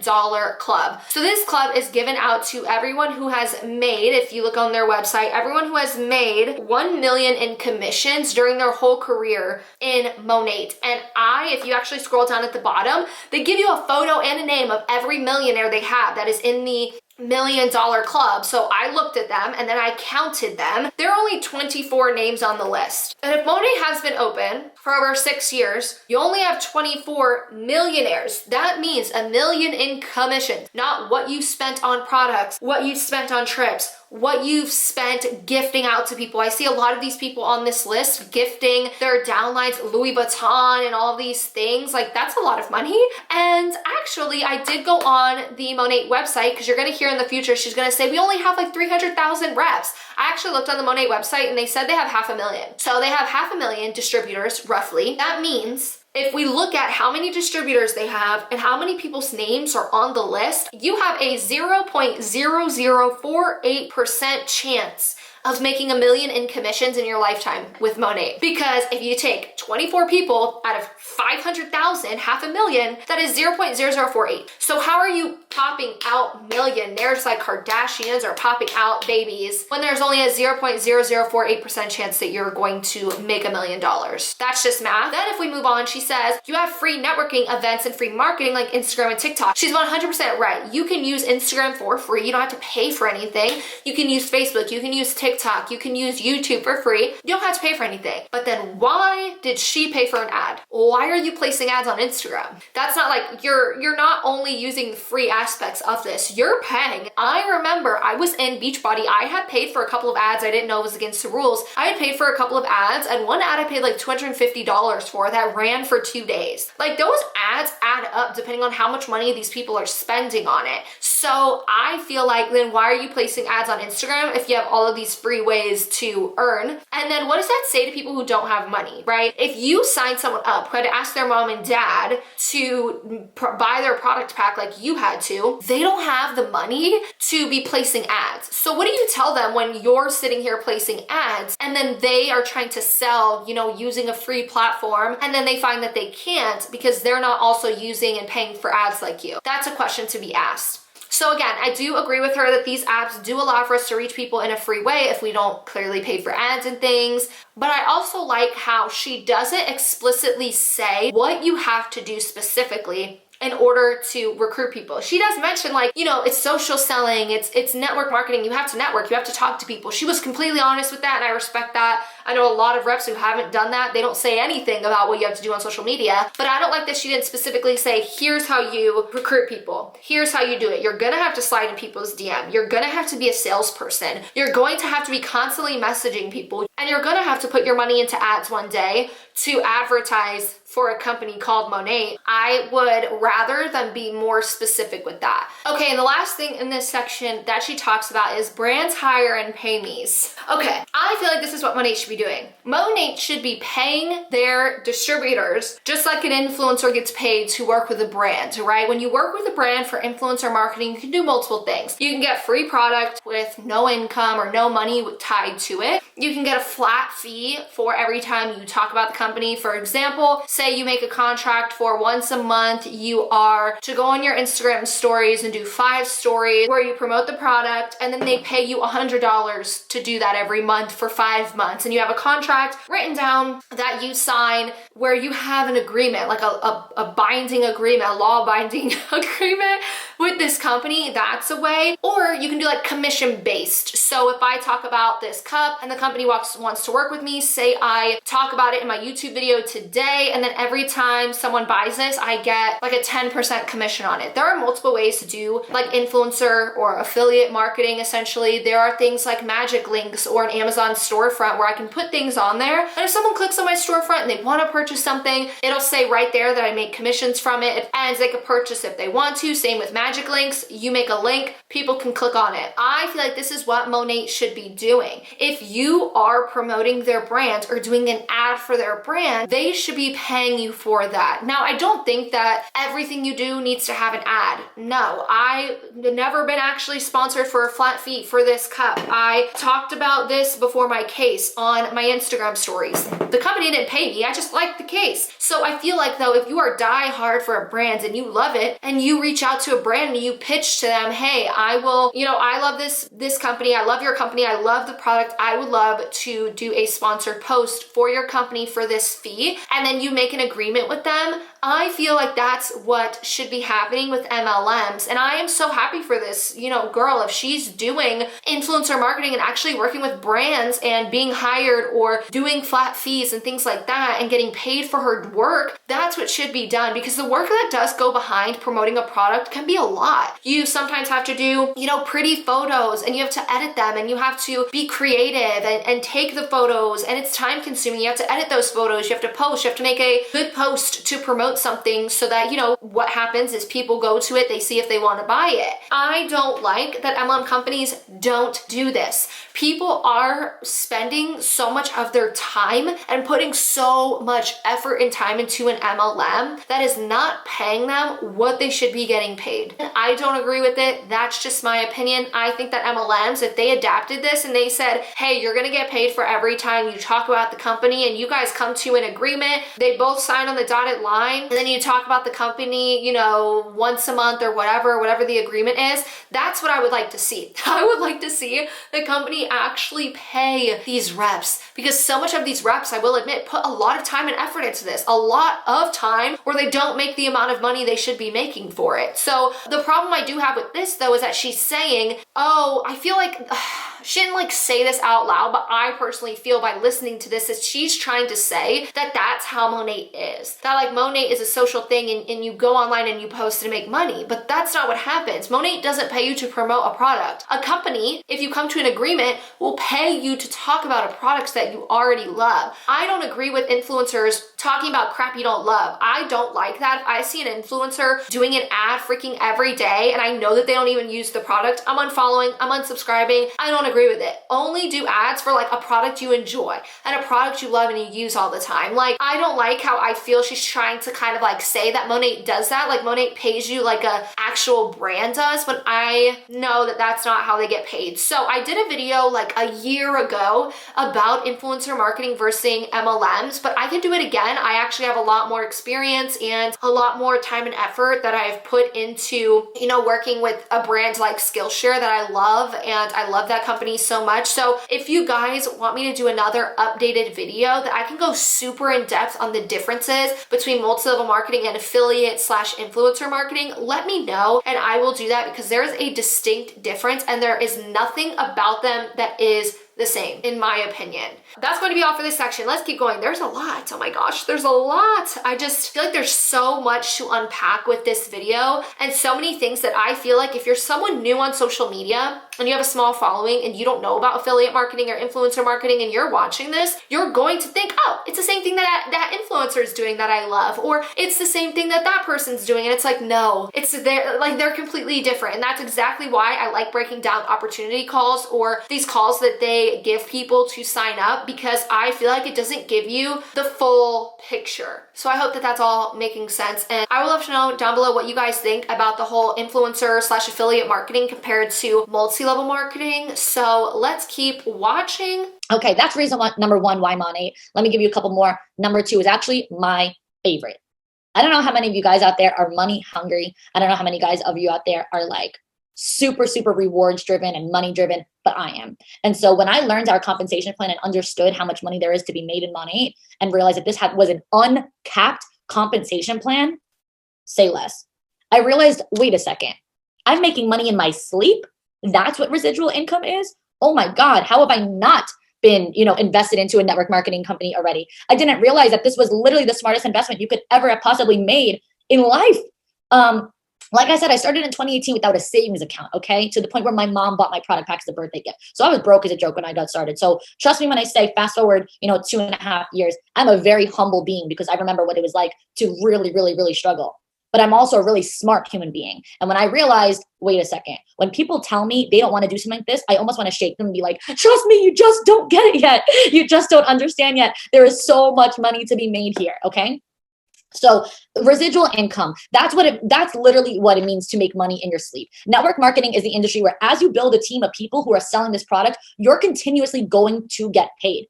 Club. So this club is given out to everyone who has made, if you look on their website, everyone who has made 1 million in commissions during their whole career in Monat. And if you actually scroll down at the bottom, they give you a photo and a name of every millionaire they have that is in the $1 Million Club. So I looked at them and then I counted them. There are only 24 names on the list. And if Monat has been open for over 6 years, you only have 24 millionaires. That means 1 million in commissions, not what you spent on products, what you spent on trips, what you've spent gifting out to people. I see a lot of these people on this list gifting their downlines, Louis Vuitton and all of these things. Like, that's a lot of money. And actually, I did go on the Monat website because you're going to hear in the future, she's going to say, we only have like 300,000 reps. I actually looked on the Monat website and they said they have 500,000. So they have 500,000 distributors roughly. That means if we look at how many distributors they have and how many people's names are on the list, you have a 0.0048% chance of making 1 million in commissions in your lifetime with Monat. Because if you take 24 people out of 500,000, 500,000, that is 0.0048. So how are you popping out millionaires like Kardashians or popping out babies when there's only a 0.0048% chance that you're going to make $1 million? That's just math. Then if we move on, she says, you have free networking events and free marketing like Instagram and TikTok. She's 100% right. You can use Instagram for free. You don't have to pay for anything. You can use Facebook. You can use TikTok. You can use YouTube for free. You don't have to pay for anything. But then why did she pay for an ad? Why are you placing ads on Instagram? That's not like, you're not only using the free aspects of this, you're paying. I remember I was in Beachbody. I had paid for a couple of ads. I didn't know it was against the rules. I had paid for a couple of ads, and one ad I paid like $250 for that ran for 2 days. Like, those ads add up depending on how much money these people are spending on it. So I feel like, then why are you placing ads on Instagram if you have all of these free ways to earn? And then what does that say to people who don't have money, right? If you sign someone up who had to ask their mom and dad to buy their product pack like you had to, they don't have the money to be placing ads. So what do you tell them when you're sitting here placing ads and then they are trying to sell, you know, using a free platform, and then they find that they can't because they're not also using and paying for ads like you? That's a question to be asked. So again, I do agree with her that these apps do allow for us to reach people in a free way if we don't clearly pay for ads and things. But I also like how she doesn't explicitly say what you have to do specifically in order to recruit people. She does mention, like, you know, it's social selling, it's network marketing, you have to network, you have to talk to people. She was completely honest with that, and I respect that. I know a lot of reps who haven't done that. They don't say anything about what you have to do on social media, but I don't like that she didn't specifically say, here's how you recruit people. Here's how you do it. You're gonna have to slide in people's DM. You're gonna have to be a salesperson. You're going to have to be constantly messaging people, and you're gonna have to put your money into ads one day to advertise for a company called Monat. I would rather them be more specific with that. Okay, and the last thing in this section that she talks about is brands hire and pay me's. Okay, I feel like this is what Monat should be doing. Monat should be paying their distributors just like an influencer gets paid to work with a brand, right? When you work with a brand for influencer marketing, you can do multiple things. You can get free product with no income or no money tied to it. You can get a flat fee for every time you talk about the company. For example, say you make a contract for once a month, you are to go on your Instagram stories and do 5 stories where you promote the product, and then they pay you $100 to do that every month for 5 months. And you have a contract written down that you sign where you have an agreement, like a binding agreement, a law-binding agreement with this company. That's a way. Or you can do like commission-based. So if I talk about this cup and the company wants to work with me, say I talk about it in my YouTube video today, and then every time someone buys this, I get like a 10% commission on it. There are multiple ways to do like influencer or affiliate marketing. Essentially, there are things like magic links or an Amazon storefront where I can put things on there. And if someone clicks on my storefront and they want to purchase something, it'll say right there that I make commissions from it, and they could purchase if they want to. Same with magic links. You make a link, people can click on it. I feel like this is what Monat should be doing. If you are promoting their brand or doing an ad for their brand, they should be paying you for that. Now, I don't think that everything you do needs to have an ad. No, I've never been actually sponsored for a flat fee for this cup. I talked about this before my case on my Instagram stories. The company didn't pay me, I just liked the case. So I feel like though, if you are die hard for a brand and you love it, and you reach out to a brand and you pitch to them, hey, I will, you know, I love this company, I love your company, I love the product, I would love to do a sponsored post for your company for this fee, and then you make an agreement with them, I feel like that's what should be happening with MLMs. And I am so happy for this, you know, girl, if she's doing influencer marketing and actually working with brands and being hired or doing flat fees and things like that and getting paid for her work, that's what should be done, because the work that does go behind promoting a product can be a lot. You sometimes have to do, you know, pretty photos, and you have to edit them, and you have to be creative and take the photos, and it's time consuming. You have to edit those photos, you have to post, you have to make a good post to promote something so that, you know, what happens is people go to it, they see if they want to buy it. I don't like that MLM companies don't do this. People are spending so much of their time and putting so much effort and time into an MLM that is not paying them what they should be getting paid. And I don't agree with it. That's just my opinion. I think that MLMs, if they adapted this and they said, hey, you're gonna get paid for every time you talk about the company, and you guys come to an agreement, they both sign on the dotted line, and then you talk about the company, you know, once a month or whatever the agreement is, that's what I would like to see. I would like to see the company actually pay these reps, because so much of these reps, I will admit, put a lot of time and effort into this, a lot of time where they don't make the amount of money they should be making for it. So the problem I do have with this though is that she's saying, oh, I feel like She didn't like say this out loud, but I personally feel by listening to this that she's trying to say that that's how Monat is. That like Monat is a social thing and you go online and you post to make money, but that's not what happens. Monat doesn't pay you to promote a product. A company, if you come to an agreement, will pay you to talk about a product that you already love. I don't agree with influencers talking about crap you don't love. I don't like that. If I see an influencer doing an ad freaking every day and I know that they don't even use the product, I'm unfollowing, I'm unsubscribing. I don't agree with it. Only do ads for like a product you enjoy and a product you love and you use all the time. Like, I don't like how I feel she's trying to kind of like say that Monat does that. Like Monat pays you like a actual brand does, but I know that that's not how they get paid. So I did a video like a year ago about influencer marketing versus MLMs, but I can do it again. I actually have a lot more experience and a lot more time and effort that I've put into, you know, working with a brand like Skillshare that I love, and I love that company so much. So if you guys want me to do another updated video that I can go super in depth on the differences between multi-level marketing and affiliate slash influencer marketing, let me know and I will do that, because there is a distinct difference and there is nothing about them that is the same, in my opinion. That's going to be all for this section. Let's keep going. There's a lot. Oh my gosh, there's a lot. I just feel like there's so much to unpack with this video and so many things that I feel like if you're someone new on social media and you have a small following and you don't know about affiliate marketing or influencer marketing and you're watching this, you're going to think, oh, it's the same thing that influencer is doing that I love, or it's the same thing that that person's doing. And it's like, no, they're completely different. And that's exactly why I like breaking down opportunity calls or these calls that they give people to sign up, because I feel like it doesn't give you the full picture. So I hope that that's all making sense. And I would love to know down below what you guys think about the whole influencer slash affiliate marketing compared to multi-level marketing. So let's keep watching. Okay, that's reason number one why Monat. Let me give you a couple more. Number two is actually my favorite. I don't know how many of you guys out there are money hungry. I don't know how many guys of you out there are like super, super rewards driven and money driven, but I am. And so when I learned our compensation plan and understood how much money there is to be made in Monat and realized that this was an uncapped compensation plan, say less. I realized, wait a second, I'm making money in my sleep. That's what residual income is. Oh my God, how have I not been, invested into a network marketing company already? I didn't realize that this was literally the smartest investment you could ever have possibly made in life. Like I said, I started in 2018 without a savings account, okay? To the point where my mom bought my product pack as a birthday gift. So I was broke as a joke when I got started. So trust me when I say fast forward, 2.5 years, I'm a very humble being because I remember what it was like to really, really, really struggle. But I'm also a really smart human being. And when I realized, wait a second, when people tell me they don't want to do something like this, I almost want to shake them and be like, trust me, you just don't get it yet. You just don't understand yet. There is so much money to be made here, okay? So residual income, that's literally what it means to make money in your sleep. Network marketing is the industry where as you build a team of people who are selling this product, you're continuously going to get paid.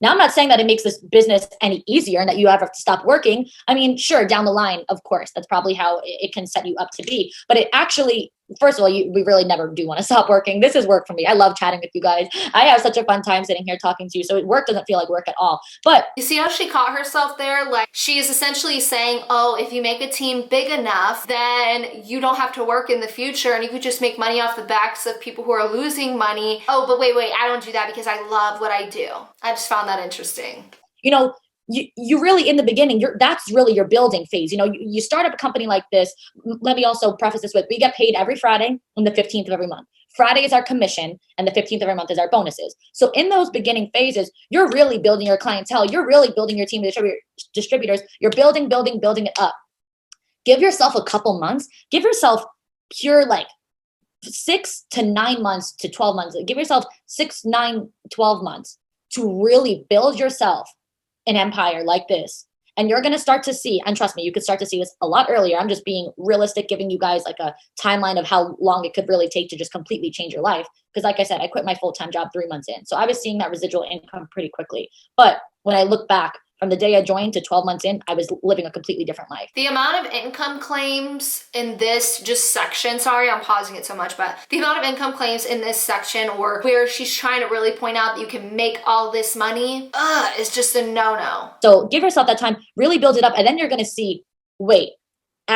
Now, I'm not saying that it makes this business any easier and that you ever have to stop working. I mean, sure, down the line, of course, that's probably how it can set you up to be. But it actually, first of all, we really never do want to stop working. This is work for me. I love chatting with you guys. I have such a fun time sitting here talking to you. So work doesn't feel like work at all. But you see how she caught herself there? Like, she is essentially saying, oh, if you make a team big enough, then you don't have to work in the future and you could just make money off the backs of people who are losing money. Oh, but wait, I don't do that because I love what I do. I just found that interesting. You really, in the beginning, that's really your building phase. You start up a company like this. Let me also preface this with, we get paid every Friday and the 15th of every month. Friday is our commission and the 15th of every month is our bonuses. So in those beginning phases, you're really building your clientele. You're really building your team of distributors. You're building it up. Give yourself a couple months. Give yourself pure 6 to 9 months to 12 months. Give yourself 6, 9, 12 months to really build yourself an empire like this. And you're going to start to see, and trust me, you could start to see this a lot earlier. I'm just being realistic, giving you guys like a timeline of how long it could really take to just completely change your life. Because like I said, I quit my full-time job 3 months in. So I was seeing that residual income pretty quickly. But when I look back from the day I joined to 12 months in, I was living a completely different life. The amount of income claims in this just section, sorry, I'm pausing it so much, but the amount of income claims in this section, or where she's trying to really point out that you can make all this money, is just a no-no. So give yourself that time, really build it up, and then you're going to see, wait, say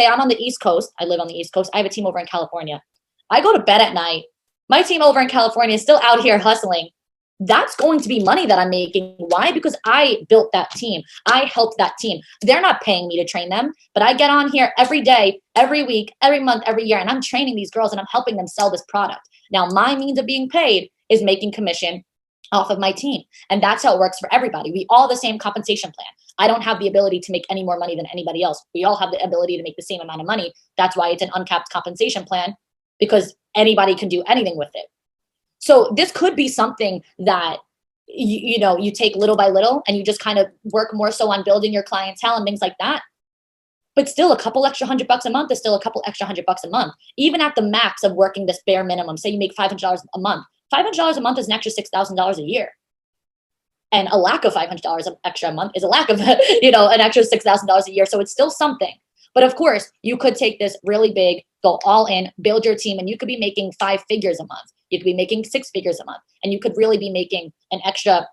I'm on the East Coast. I live on the East Coast. I have a team over in California. I go to bed at night My team over in California is still out here hustling. That's going to be money that I'm making. Why? Because I built that team. I helped that team. They're not paying me to train them, but I get on here every day, every week, every month, every year, and I'm training these girls and I'm helping them sell this product. Now, my means of being paid is making commission off of my team. And that's how it works for everybody. We all have the same compensation plan. I don't have the ability to make any more money than anybody else. We all have the ability to make the same amount of money. That's why it's an uncapped compensation plan, because anybody can do anything with it. So this could be something that you take little by little and you just kind of work more so on building your clientele and things like that. But still, a couple extra $100 a month is still a couple extra $100 a month. Even at the max of working this bare minimum, say you make $500 a month. $500 a month is an extra $6,000 a year. And a lack of $500 extra a month is a lack of, an extra $6,000 a year. So it's still something. But of course, you could take this really big, go all in, build your team, and you could be making 5 figures a month. You could be making 6 figures a month. And you could really be making an extra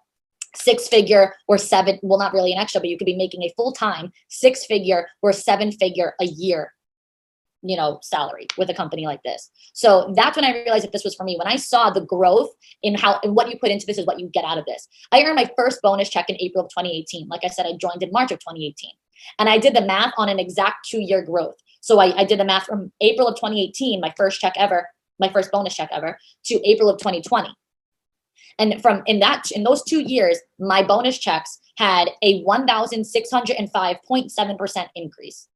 6-figure or 7, well, not really an extra, but you could be making a full-time 6-figure or 7-figure a year, salary with a company like this. So that's when I realized that this was for me. When I saw the growth in what you put into this is what you get out of this. I earned my first bonus check in April of 2018. Like I said, I joined in March of 2018. And I did the math on an exact 2-year growth. So I did the math from April of 2018, my first bonus check ever, to April of 2020. And in those 2 years, my bonus checks had a 1,605.7% increase.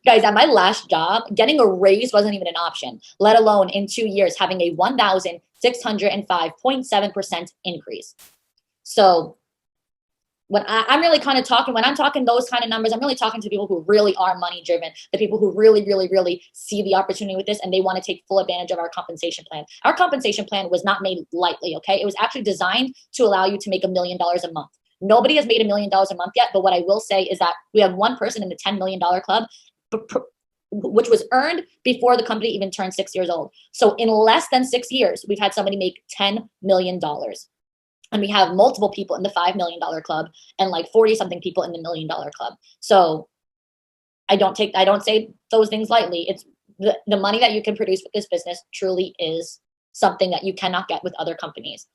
Guys, at my last job, getting a raise wasn't even an option, let alone in 2 years having a 1,605.7% increase. So when I'm really kind of talking, when I'm talking those kind of numbers, I'm really talking to people who really are money driven, the people who really, really, really see the opportunity with this and they want to take full advantage of our compensation plan. Our compensation plan was not made lightly, okay? It was actually designed to allow you to make $1 million a month. Nobody has made $1 million a month yet, but what I will say is that we have one person in the $10 million club, which was earned before the company even turned 6 years old. So in less than 6 years, we've had somebody make $10 million. And we have multiple people in the $5 million club and like 40 something people in the $1 million club. So I don't say those things lightly. It's the money that you can produce with this business truly is something that you cannot get with other companies.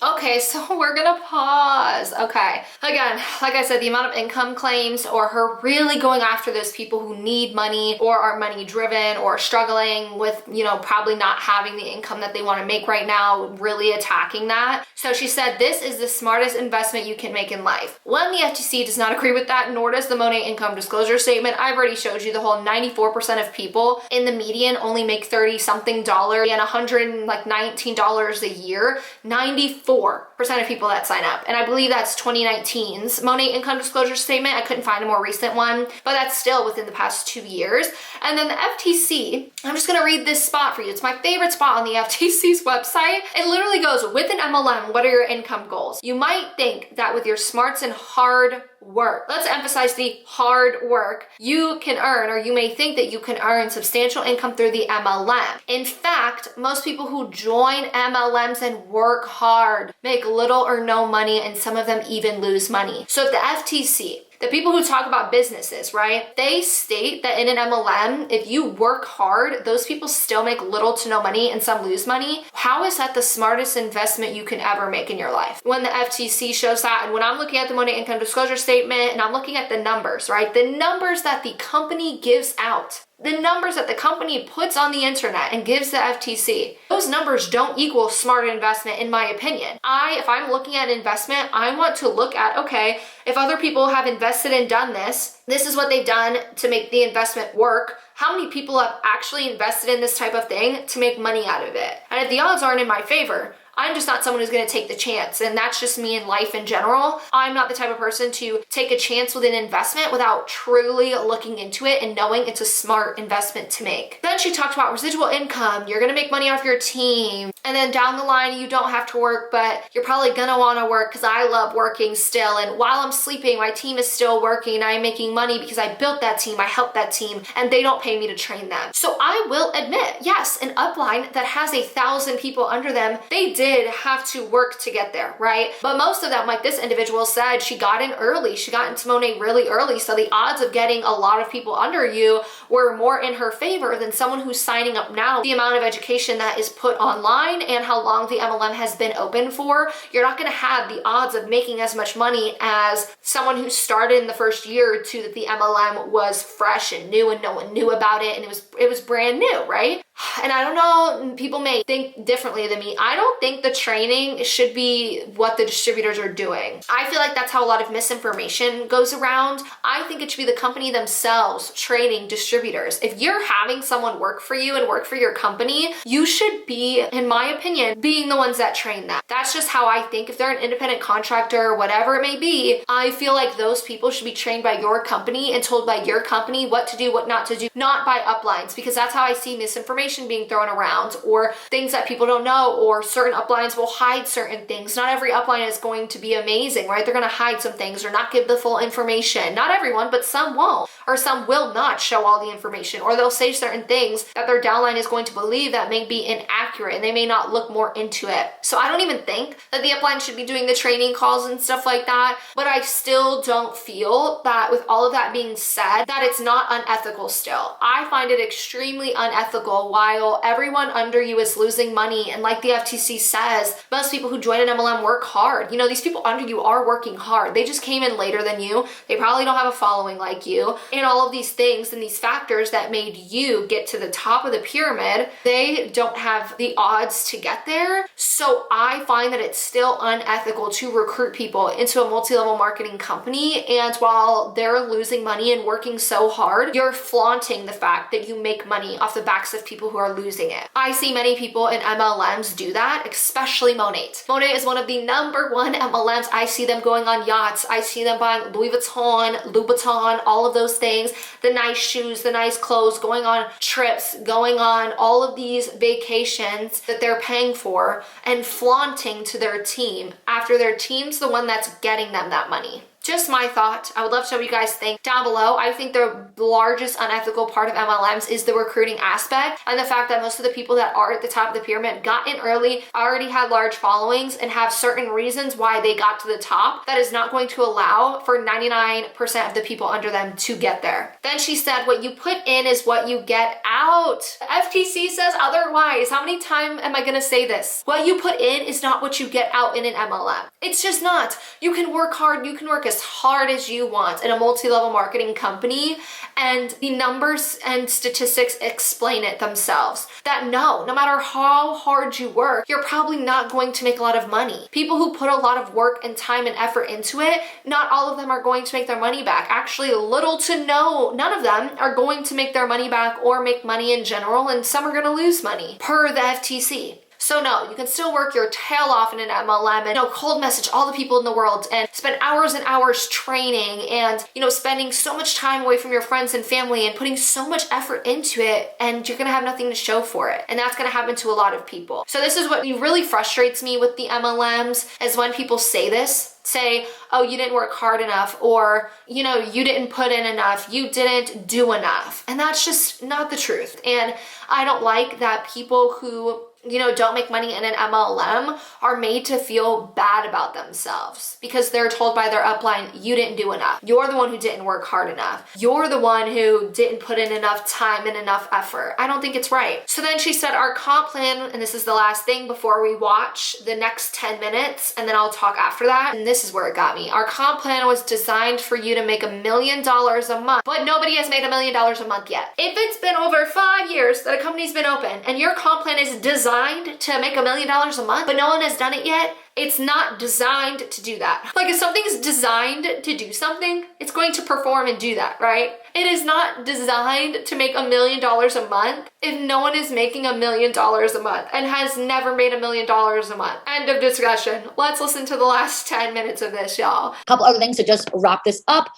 Okay, so we're gonna pause. Okay, again, like I said, the amount of income claims or her really going after those people who need money or are money driven or struggling with, probably not having the income that they want to make right now, really attacking that. So she said, this is the smartest investment you can make in life. One, the FTC does not agree with that, nor does the Monat income disclosure statement. I've already showed you the whole 94% of people in the median only make $30 something and $119 a year. 94% of people that sign up. And I believe that's 2019's Monat income disclosure statement. I couldn't find a more recent one, but that's still within the past 2 years. And then the FTC, I'm just gonna read this spot for you. It's my favorite spot on the FTC's website. It literally goes, with an MLM, what are your income goals? You might think that with your smarts and hard work, let's emphasize the hard work, you can earn, or you may think that you can earn substantial income through the MLM. In fact, most people who join MLMs and work hard make little or no money, and some of them even lose money. So if the FTC, the people who talk about businesses, right? They state that in an MLM, if you work hard, those people still make little to no money and some lose money. How is that the smartest investment you can ever make in your life? When the FTC shows that, and when I'm looking at the Monat income disclosure statement and I'm looking at the numbers, right? The numbers that the company gives out, the numbers that the company puts on the internet and gives the FTC, those numbers don't equal smart investment in my opinion. If I'm looking at investment, I want to look at, okay, if other people have invested and done this is what they've done to make the investment work. How many people have actually invested in this type of thing to make money out of it? And if the odds aren't in my favor, I'm just not someone who's going to take the chance. And that's just me in life in general. I'm not the type of person to take a chance with an investment without truly looking into it and knowing it's a smart investment to make. Then she talked about residual income. You're going to make money off your team. And then down the line, you don't have to work, but you're probably gonna wanna work because I love working still. And while I'm sleeping, my team is still working and I'm making money because I built that team, I helped that team, and they don't pay me to train them. So I will admit, yes, an upline that has 1,000 people under them, they did have to work to get there, right? But most of them, like this individual said, she got in early. She got into Monat really early. So the odds of getting a lot of people under you were more in her favor than someone who's signing up now. The amount of education that is put online and how long the MLM has been open for, you're not gonna have the odds of making as much money as someone who started in the first year or two that the MLM was fresh and new and no one knew about it and it was brand new, right? And I don't know, people may think differently than me. I don't think the training should be what the distributors are doing. I feel like that's how a lot of misinformation goes around. I think it should be the company themselves training distributors. If you're having someone work for you and work for your company, you should be, in my opinion, being the ones that train them. That's just how I think. If they're an independent contractor or whatever it may be, I feel like those people should be trained by your company and told by your company what to do, what not to do, not by uplines, because that's how I see misinformation being thrown around, or things that people don't know, or certain uplines will hide certain things. Not every upline is going to be amazing, right? They're going to hide some things or not give the full information. Not everyone, but some won't, or some will not show all the information, or they'll say certain things that their downline is going to believe that may be inaccurate and they may not look more into it. So I don't even think that the upline should be doing the training calls and stuff like that, but I still don't feel that with all of that being said, that it's not unethical still. I find it extremely unethical while everyone under you is losing money. And like the FTC says, most people who join an MLM work hard. You know, these people under you are working hard. They just came in later than you. They probably don't have a following like you. And all of these things and these factors that made you get to the top of the pyramid, they don't have the odds to get there. So I find that it's still unethical to recruit people into a multi-level marketing company. And while they're losing money and working so hard, you're flaunting the fact that you make money off the backs of people who are losing it. I see many people in MLMs do that, especially Monat. Monat is one of the #1 MLMs. I see them going on yachts. I see them buying Louis Vuitton, Louboutin, all of those things, the nice shoes, the nice clothes, going on trips, going on all of these vacations that they're paying for and flaunting to their team after their team's the one that's getting them that money. Just my thought. I would love to know what you guys think down below. I think the largest unethical part of MLMs is the recruiting aspect and the fact that most of the people that are at the top of the pyramid got in early, already had large followings, and have certain reasons why they got to the top that is not going to allow for 99% of the people under them to get there. Then she said, what you put in is what you get out. The FTC says otherwise. How many times am I going to say this? What you put in is not what you get out in an MLM. It's just not. You can work hard. You can work as hard as you want in a multi-level marketing company, and the numbers and statistics explain it themselves. That no matter how hard you work, you're probably not going to make a lot of money. People who put a lot of work and time and effort into it, not all of them are going to make their money back. Actually, little to none of them are going to make their money back or make money in general, and some are going to lose money per the FTC. So no, you can still work your tail off in an MLM and cold message all the people in the world and spend hours and hours training and, spending so much time away from your friends and family and putting so much effort into it, and you're gonna have nothing to show for it. And that's gonna happen to a lot of people. So this is what really frustrates me with the MLMs, is when people say this. Say, oh, you didn't work hard enough, or, you didn't put in enough, you didn't do enough. And that's just not the truth. And I don't like that people who don't make money in an MLM are made to feel bad about themselves because they're told by their upline, you didn't do enough. You're the one who didn't work hard enough. You're the one who didn't put in enough time and enough effort. I don't think it's right. So then she said our comp plan, and this is the last thing before we watch the next 10 minutes, and then I'll talk after that. And this is where it got me. Our comp plan was designed for you to make $1 million a month, but nobody has made $1 million a month yet. If it's been over 5 years that a company's been open and your comp plan is designed to make $1 million a month, but no one has done it yet, it's not designed to do that. Like, if something's designed to do something, it's going to perform and do that, right? It is not designed to make $1 million a month if no one is making $1 million a month and has never made $1 million a month. End of discussion. Let's listen to the last 10 minutes of this, y'all. A couple other things to just wrap this up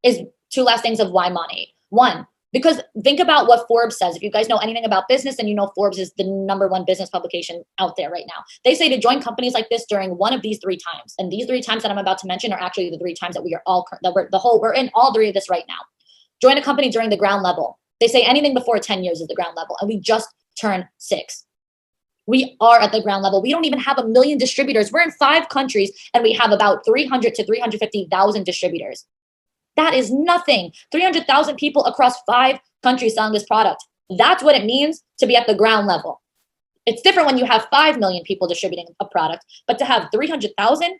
is two last things of why money. One, Because think about what Forbes says. If you guys know anything about business, then you know Forbes is the #1 business publication out there right now. They say to join companies like this during one of these 3 times. And these 3 times that I'm about to mention are actually the 3 times that we're in all 3 of this right now. Join a company during the ground level. They say anything before 10 years is the ground level, and we just turned 6. We are at the ground level. We don't even have 1 million distributors. We're in 5 countries, and we have about 300 to 350,000 distributors. That is nothing. 300,000 people across 5 countries selling this product. That's what it means to be at the ground level. It's different when you have 5 million people distributing a product, but to have 300,000,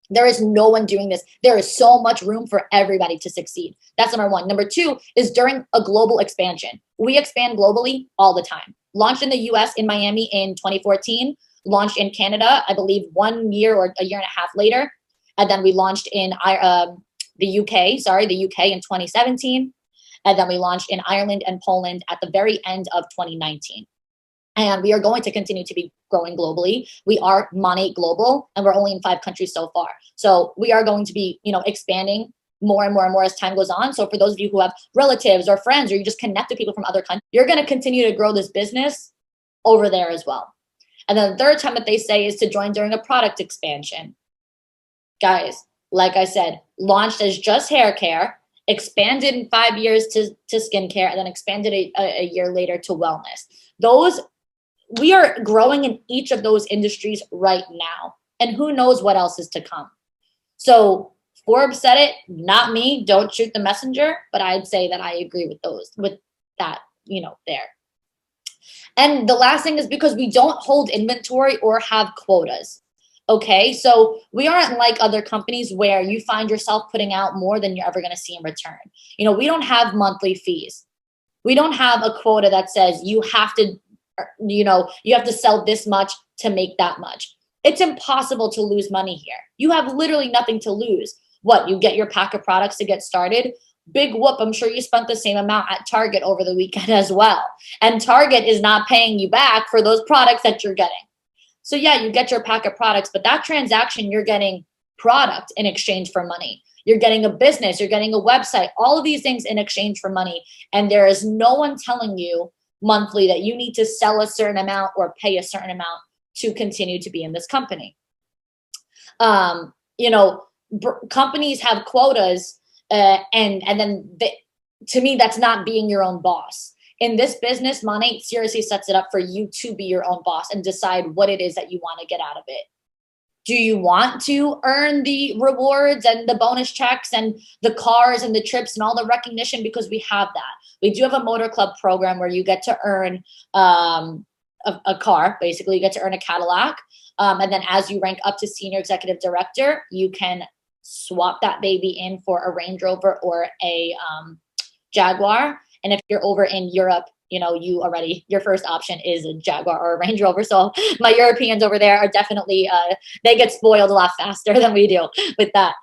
there is no one doing this. There is so much room for everybody to succeed. That's number 1. Number 2 is during a global expansion. We expand globally all the time. Launched in the US in Miami in 2014, launched in Canada, I believe 1 year or a year and a half later. And then we launched in the UK in 2017. And then we launched in Ireland and Poland at the very end of 2019. And we are going to continue to be growing globally. We are Monat Global, and we're only in 5 countries so far. So we are going to be, expanding more and more and more as time goes on. So for those of you who have relatives or friends, or you just connect with people from other countries, you're going to continue to grow this business over there as well. And then the third time that they say is to join during a product expansion. Guys, like I said, launched as just hair care, expanded in 5 years to skincare, and then expanded a year later to wellness. We are growing in each of those industries right now. And who knows what else is to come. So Forbes said it, not me. Don't shoot the messenger. But I'd say that I agree with that, there. And the last thing is because we don't hold inventory or have quotas. Okay, so we aren't like other companies where you find yourself putting out more than you're ever going to see in return. We don't have monthly fees. We don't have a quota that says you have to sell this much to make that much. It's impossible to lose money here. You have literally nothing to lose. What, you get your pack of products to get started? Big whoop, I'm sure you spent the same amount at Target over the weekend as well. And Target is not paying you back for those products that you're getting. So yeah, you get your pack of products, but that transaction, you're getting product in exchange for money. You're getting a business, you're getting a website, all of these things in exchange for money. And there is no one telling you monthly that you need to sell a certain amount or pay a certain amount to continue to be in this company. Companies have quotas, and then to me, that's not being your own boss. In this business, Monat seriously sets it up for you to be your own boss and decide what it is that you want to get out of it. Do you want to earn the rewards and the bonus checks and the cars and the trips and all the recognition? Because we have that. We do have a motor club program where you get to earn a car. Basically, you get to earn a Cadillac. And then as you rank up to senior executive director, you can swap that baby in for a Range Rover or a Jaguar. And if you're over in Europe, your first option is a Jaguar or a Range Rover. So my Europeans over there are definitely, they get spoiled a lot faster than we do with that.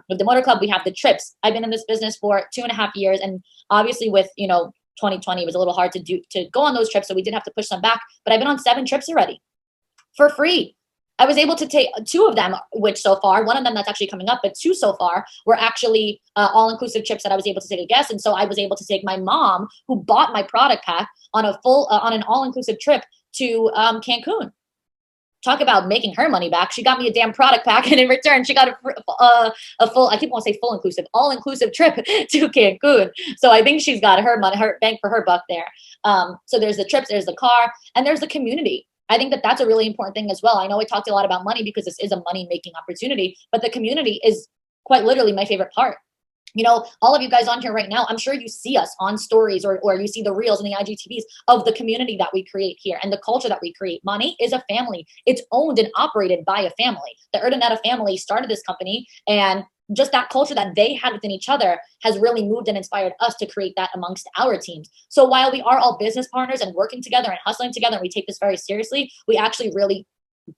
With the motor club, we have the trips. I've been in this business for 2.5 years. And obviously with, 2020, it was a little hard to go on those trips. So we did have to push them back, but I've been on 7 trips already for free. I was able to take 2 of them, which so far, one of them that's actually coming up, but 2 so far were actually all-inclusive trips that I was able to take a guest. And so I was able to take my mom, who bought my product pack, on an all-inclusive trip to Cancun. Talk about making her money back. She got me a damn product pack, and in return, she got a full, I keep wanting to say full inclusive, all-inclusive trip to Cancun. So I think she's got her money, her bang for her buck there. So there's the trips, there's the car, and there's the community. I think that that's a really important thing as well. I know we talked a lot about money because this is a money-making opportunity, but the community is quite literally my favorite part. All of you guys on here right now, I'm sure you see us on stories or you see the reels and the IGTVs of the community that we create here and the culture that we create. Monat is a family. It's owned and operated by a family. The Urdaneta family started this company, and just that culture that they had within each other has really moved and inspired us to create that amongst our teams. So while we are all business partners and working together and hustling together, and we take this very seriously, we actually really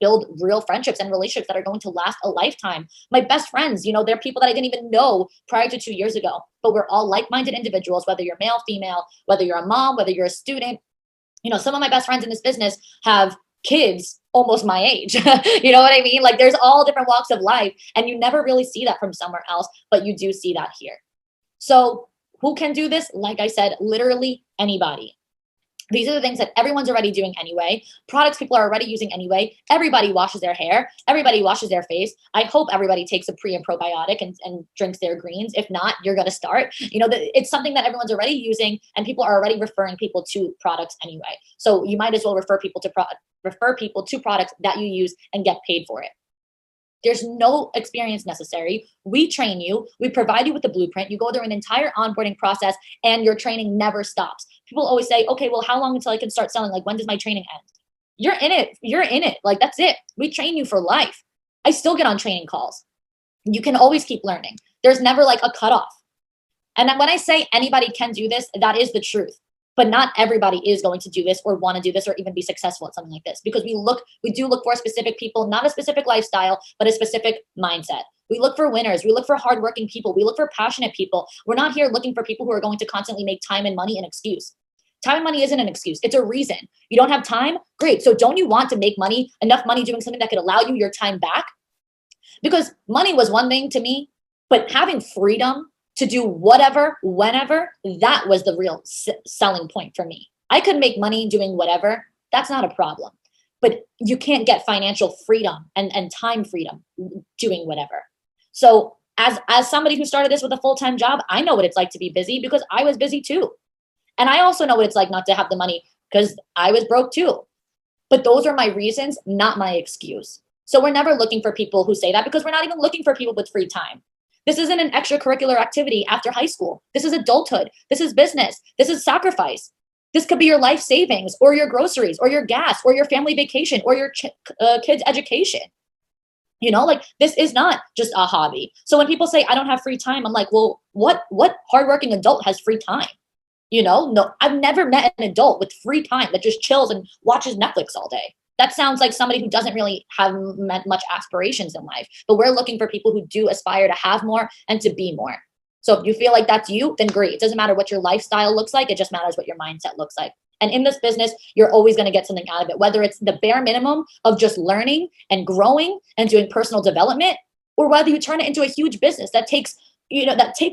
build real friendships and relationships that are going to last a lifetime. My best friends, they're people that I didn't even know prior to 2 years ago, but we're all like-minded individuals, whether you're male, female, whether you're a mom, whether you're a student. Some of my best friends in this business have kids almost my age. You know what I mean? Like, there's all different walks of life, and you never really see that from somewhere else, but you do see that here. So Who can do this? Like I said, literally anybody. These are the things that everyone's already doing anyway. Products people are already using anyway. Everybody washes their hair. Everybody washes their face. I hope everybody takes a pre and probiotic and drinks their greens. If not, you're going to start. It's something that everyone's already using, and people are already referring people to products anyway. So you might as well refer people to products that you use and get paid for it. There's no experience necessary. We train you. We provide you with the blueprint. You go through an entire onboarding process, and your training never stops. People always say, okay, well, how long until I can start selling? Like, when does my training end? You're in it. You're in it. Like, that's it. We train you for life. I still get on training calls. You can always keep learning. There's never like a cutoff. And when I say anybody can do this, that is the truth. But not everybody is going to do this or want to do this or even be successful at something like this, because we do look for specific people, not a specific lifestyle, but a specific mindset. We look for winners. We look for hardworking people. We look for passionate people. We're not here looking for people who are going to constantly make time and money an excuse. Time and money isn't an excuse. It's a reason. You don't have time? Great. So don't you want to make money, enough money doing something that could allow you your time back? Because money was one thing to me, but having freedom to do whatever, whenever, that was the real selling point for me. I could make money doing whatever. That's not a problem. But you can't get financial freedom and time freedom doing whatever. So as somebody who started this with a full-time job, I know what it's like to be busy because I was busy too. And I also know what it's like not to have the money because I was broke too. But those are my reasons, not my excuse. So we're never looking for people who say that, because we're not even looking for people with free time. This isn't an extracurricular activity after high school. This is adulthood. This is business. This is sacrifice. This could be your life savings or your groceries or your gas or your family vacation or your kids' education. This is not just a hobby. So when people say I don't have free time, I'm like, well, what hardworking adult has free time? No, I've never met an adult with free time that just chills and watches Netflix all day. That sounds like somebody who doesn't really have much aspirations in life. But we're looking for people who do aspire to have more and to be more. So if you feel like that's you, then great. It doesn't matter what your lifestyle looks like. It just matters what your mindset looks like. And in this business, you're always going to get something out of it, whether it's the bare minimum of just learning and growing and doing personal development, or whether you turn it into a huge business that takes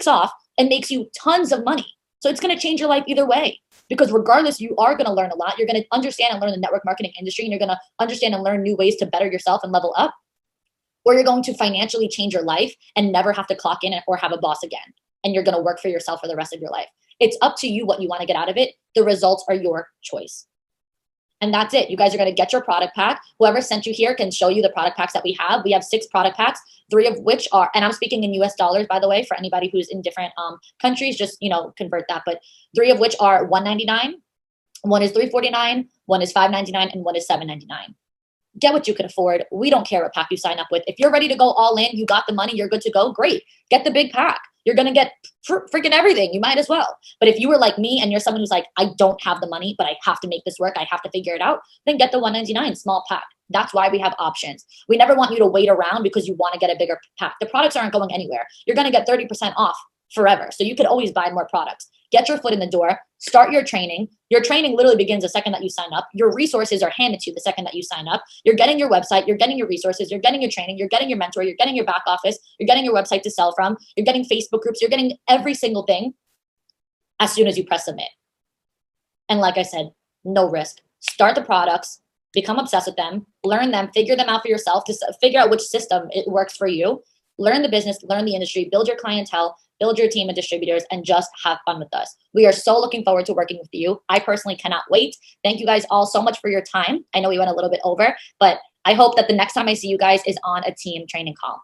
off and makes you tons of money. So it's going to change your life either way. Because regardless, you are going to learn a lot. You're going to understand and learn the network marketing industry, and you're going to understand and learn new ways to better yourself and level up. Or you're going to financially change your life and never have to clock in or have a boss again. And you're going to work for yourself for the rest of your life. It's up to you what you want to get out of it. The results are your choice. And that's it. You guys are going to get your product pack. Whoever sent you here can show you the product packs that we have. We have 6 product packs, 3 of which are, and I'm speaking in US dollars, by the way, for anybody who's in different countries, just, convert that. But 3 of which are $199, 1 is $349, 1 is $599, and 1 is $799. Get what you can afford. We don't care what pack you sign up with. If you're ready to go all in, you got the money, you're good to go, great. Get the big pack. You're going to get freaking everything. You might as well. But if you were like me and you're someone who's like, I don't have the money, but I have to make this work, I have to figure it out, then get the $199 small pack. That's why we have options. We never want you to wait around because you want to get a bigger pack. The products aren't going anywhere. You're going to get 30% off forever. So you could always buy more products. Get your foot in the door, start your training. Your training literally begins the second that you sign up. Your resources are handed to you the second that you sign up. You're getting your website, you're getting your resources, you're getting your training, you're getting your mentor, you're getting your back office, you're getting your website to sell from, you're getting Facebook groups, you're getting every single thing as soon as you press submit. And like I said, no risk. Start the products, become obsessed with them, learn them, figure them out for yourself, to figure out which system it works for you. Learn the business, learn the industry, build your clientele, build your team of distributors, and just have fun with us. We are so looking forward to working with you. I personally cannot wait. Thank you guys all so much for your time. I know we went a little bit over, but I hope that the next time I see you guys is on a team training call.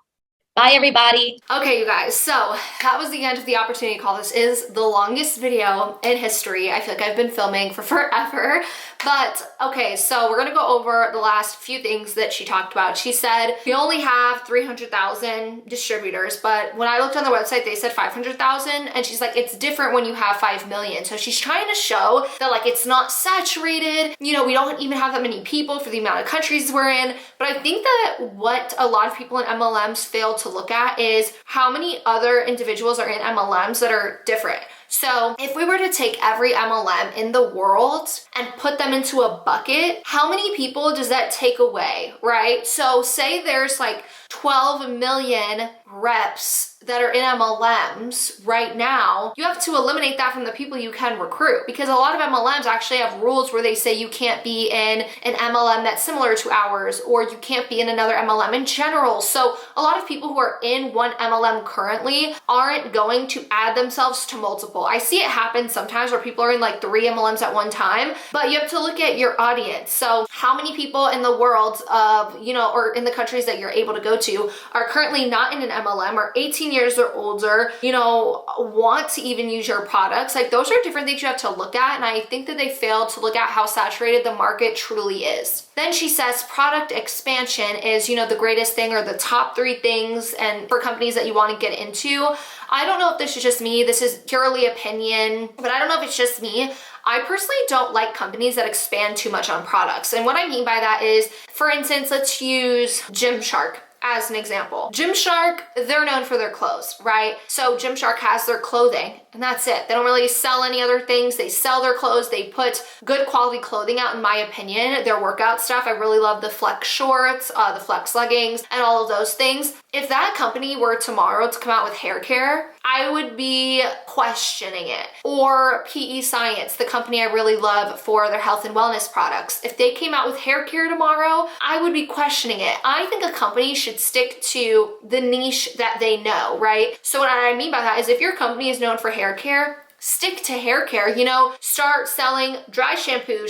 Bye, everybody. Okay, you guys, so that was the end of the opportunity call. This is the longest video in history. I feel like I've been filming for forever. But okay, so we're gonna go over the last few things that she talked about. She said we only have 300,000 distributors, but when I looked on the website, they said 500,000, and she's like, it's different when you have 5 million. So she's trying to show that like it's not saturated. We don't even have that many people for the amount of countries we're in. But I think that what a lot of people in MLMs fail to look at is how many other individuals are in MLMs that are different. So if we were to take every MLM in the world and put them into a bucket, how many people does that take away, right? So say there's like 12 million reps that are in MLMs right now, you have to eliminate that from the people you can recruit, because a lot of MLMs actually have rules where they say you can't be in an MLM that's similar to ours, or you can't be in another MLM in general. So a lot of people who are in one MLM currently aren't going to add themselves to multiple. I see it happen sometimes where people are in like 3 MLMs at one time, but you have to look at your audience. So how many people in the world of, you know, or in the countries that you're able to go to are currently not in an MLM, or 18 years or older, you know, want to even use your products? Like, those are different things you have to look at. And I think that they failed to look at how saturated the market truly is. Then she says product expansion is, you know, the greatest thing, or the top 3 things and for companies that you want to get into. I don't know if this is just me, this is purely opinion, but I don't know if it's just me. I personally don't like companies that expand too much on products. And what I mean by that is, for instance, let's use Gymshark as an example. Gymshark, they're known for their clothes, right? So Gymshark has their clothing and that's it. They don't really sell any other things. They sell their clothes. They put good quality clothing out, in my opinion. Their workout stuff, I really love the flex shorts, the flex leggings, and all of those things. If that company were tomorrow to come out with hair care, I would be questioning it. Or PE Science, the company I really love for their health and wellness products. If they came out with hair care tomorrow, I would be questioning it. I think a company should stick to the niche that they know, right? So what I mean by that is, if your company is known for hair care, stick to hair care. You know, start selling dry shampoo,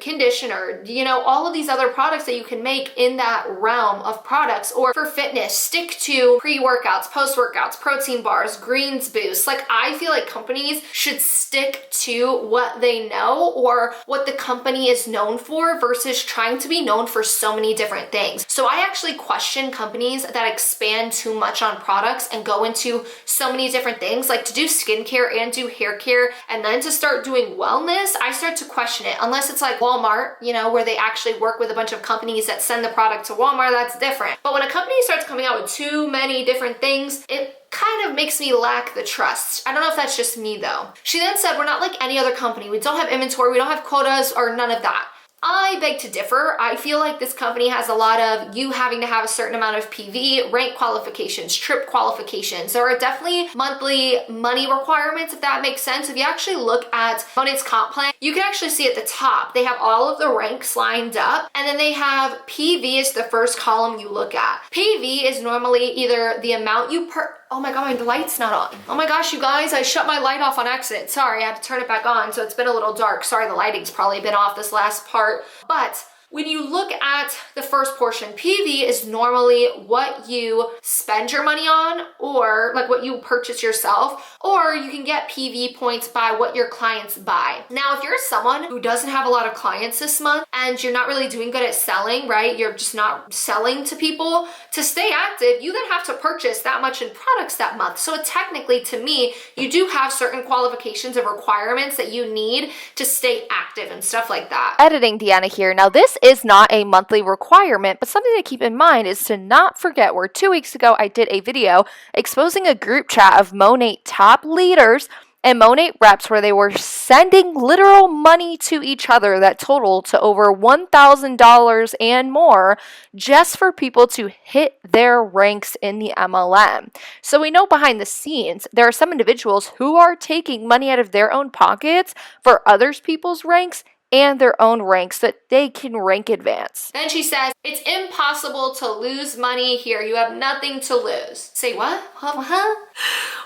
conditioner, you know, all of these other products that you can make in that realm of products. Or for fitness, stick to pre-workouts, post-workouts, protein bars, greens boosts. Like, I feel like companies should stick to what they know, or what the company is known for, versus trying to be known for so many different things. So I actually question companies that expand too much on products and go into so many different things. Like, to do skincare and do hair care and then to start doing wellness, I start to question it. Unless it's like Walmart, you know, where they actually work with a bunch of companies that send the product to Walmart, that's different. But when a company starts coming out with too many different things, it kind of makes me lack the trust. I don't know if that's just me though. She then said, we're not like any other company. We don't have inventory, we don't have quotas, or none of that. I beg to differ. I feel like this company has a lot of you having to have a certain amount of PV, rank qualifications, trip qualifications. There are definitely monthly money requirements, if that makes sense. If you actually look at Monat's comp plan, you can actually see at the top, they have all of the ranks lined up, and then they have PV is the first column you look at. PV is normally either the amount you oh my God, my light's not on. Oh my gosh, you guys, I shut my light off on accident. Sorry, I had to turn it back on, so it's been a little dark. Sorry, the lighting's probably been off this last part. But when you look at the first portion, PV is normally what you spend your money on, or like what you purchase yourself, or you can get PV points by what your clients buy. Now, if you're someone who doesn't have a lot of clients this month and you're not really doing good at selling, right? You're just not selling to people. To stay active, you then have to purchase that much in products that month. So technically, to me, you do have certain qualifications and requirements that you need to stay active and stuff like that. Editing Deanna here. Now, this is not a monthly requirement, but something to keep in mind is to not forget where 2 weeks ago I did a video exposing a group chat of Monat top leaders and Monat reps where they were sending literal money to each other that totaled to over $1,000 and more just for people to hit their ranks in the MLM. So we know behind the scenes, there are some individuals who are taking money out of their own pockets for others people's ranks and their own ranks so that they can rank advance. Then she says, it's impossible to lose money here. You have nothing to lose. Say what? Huh?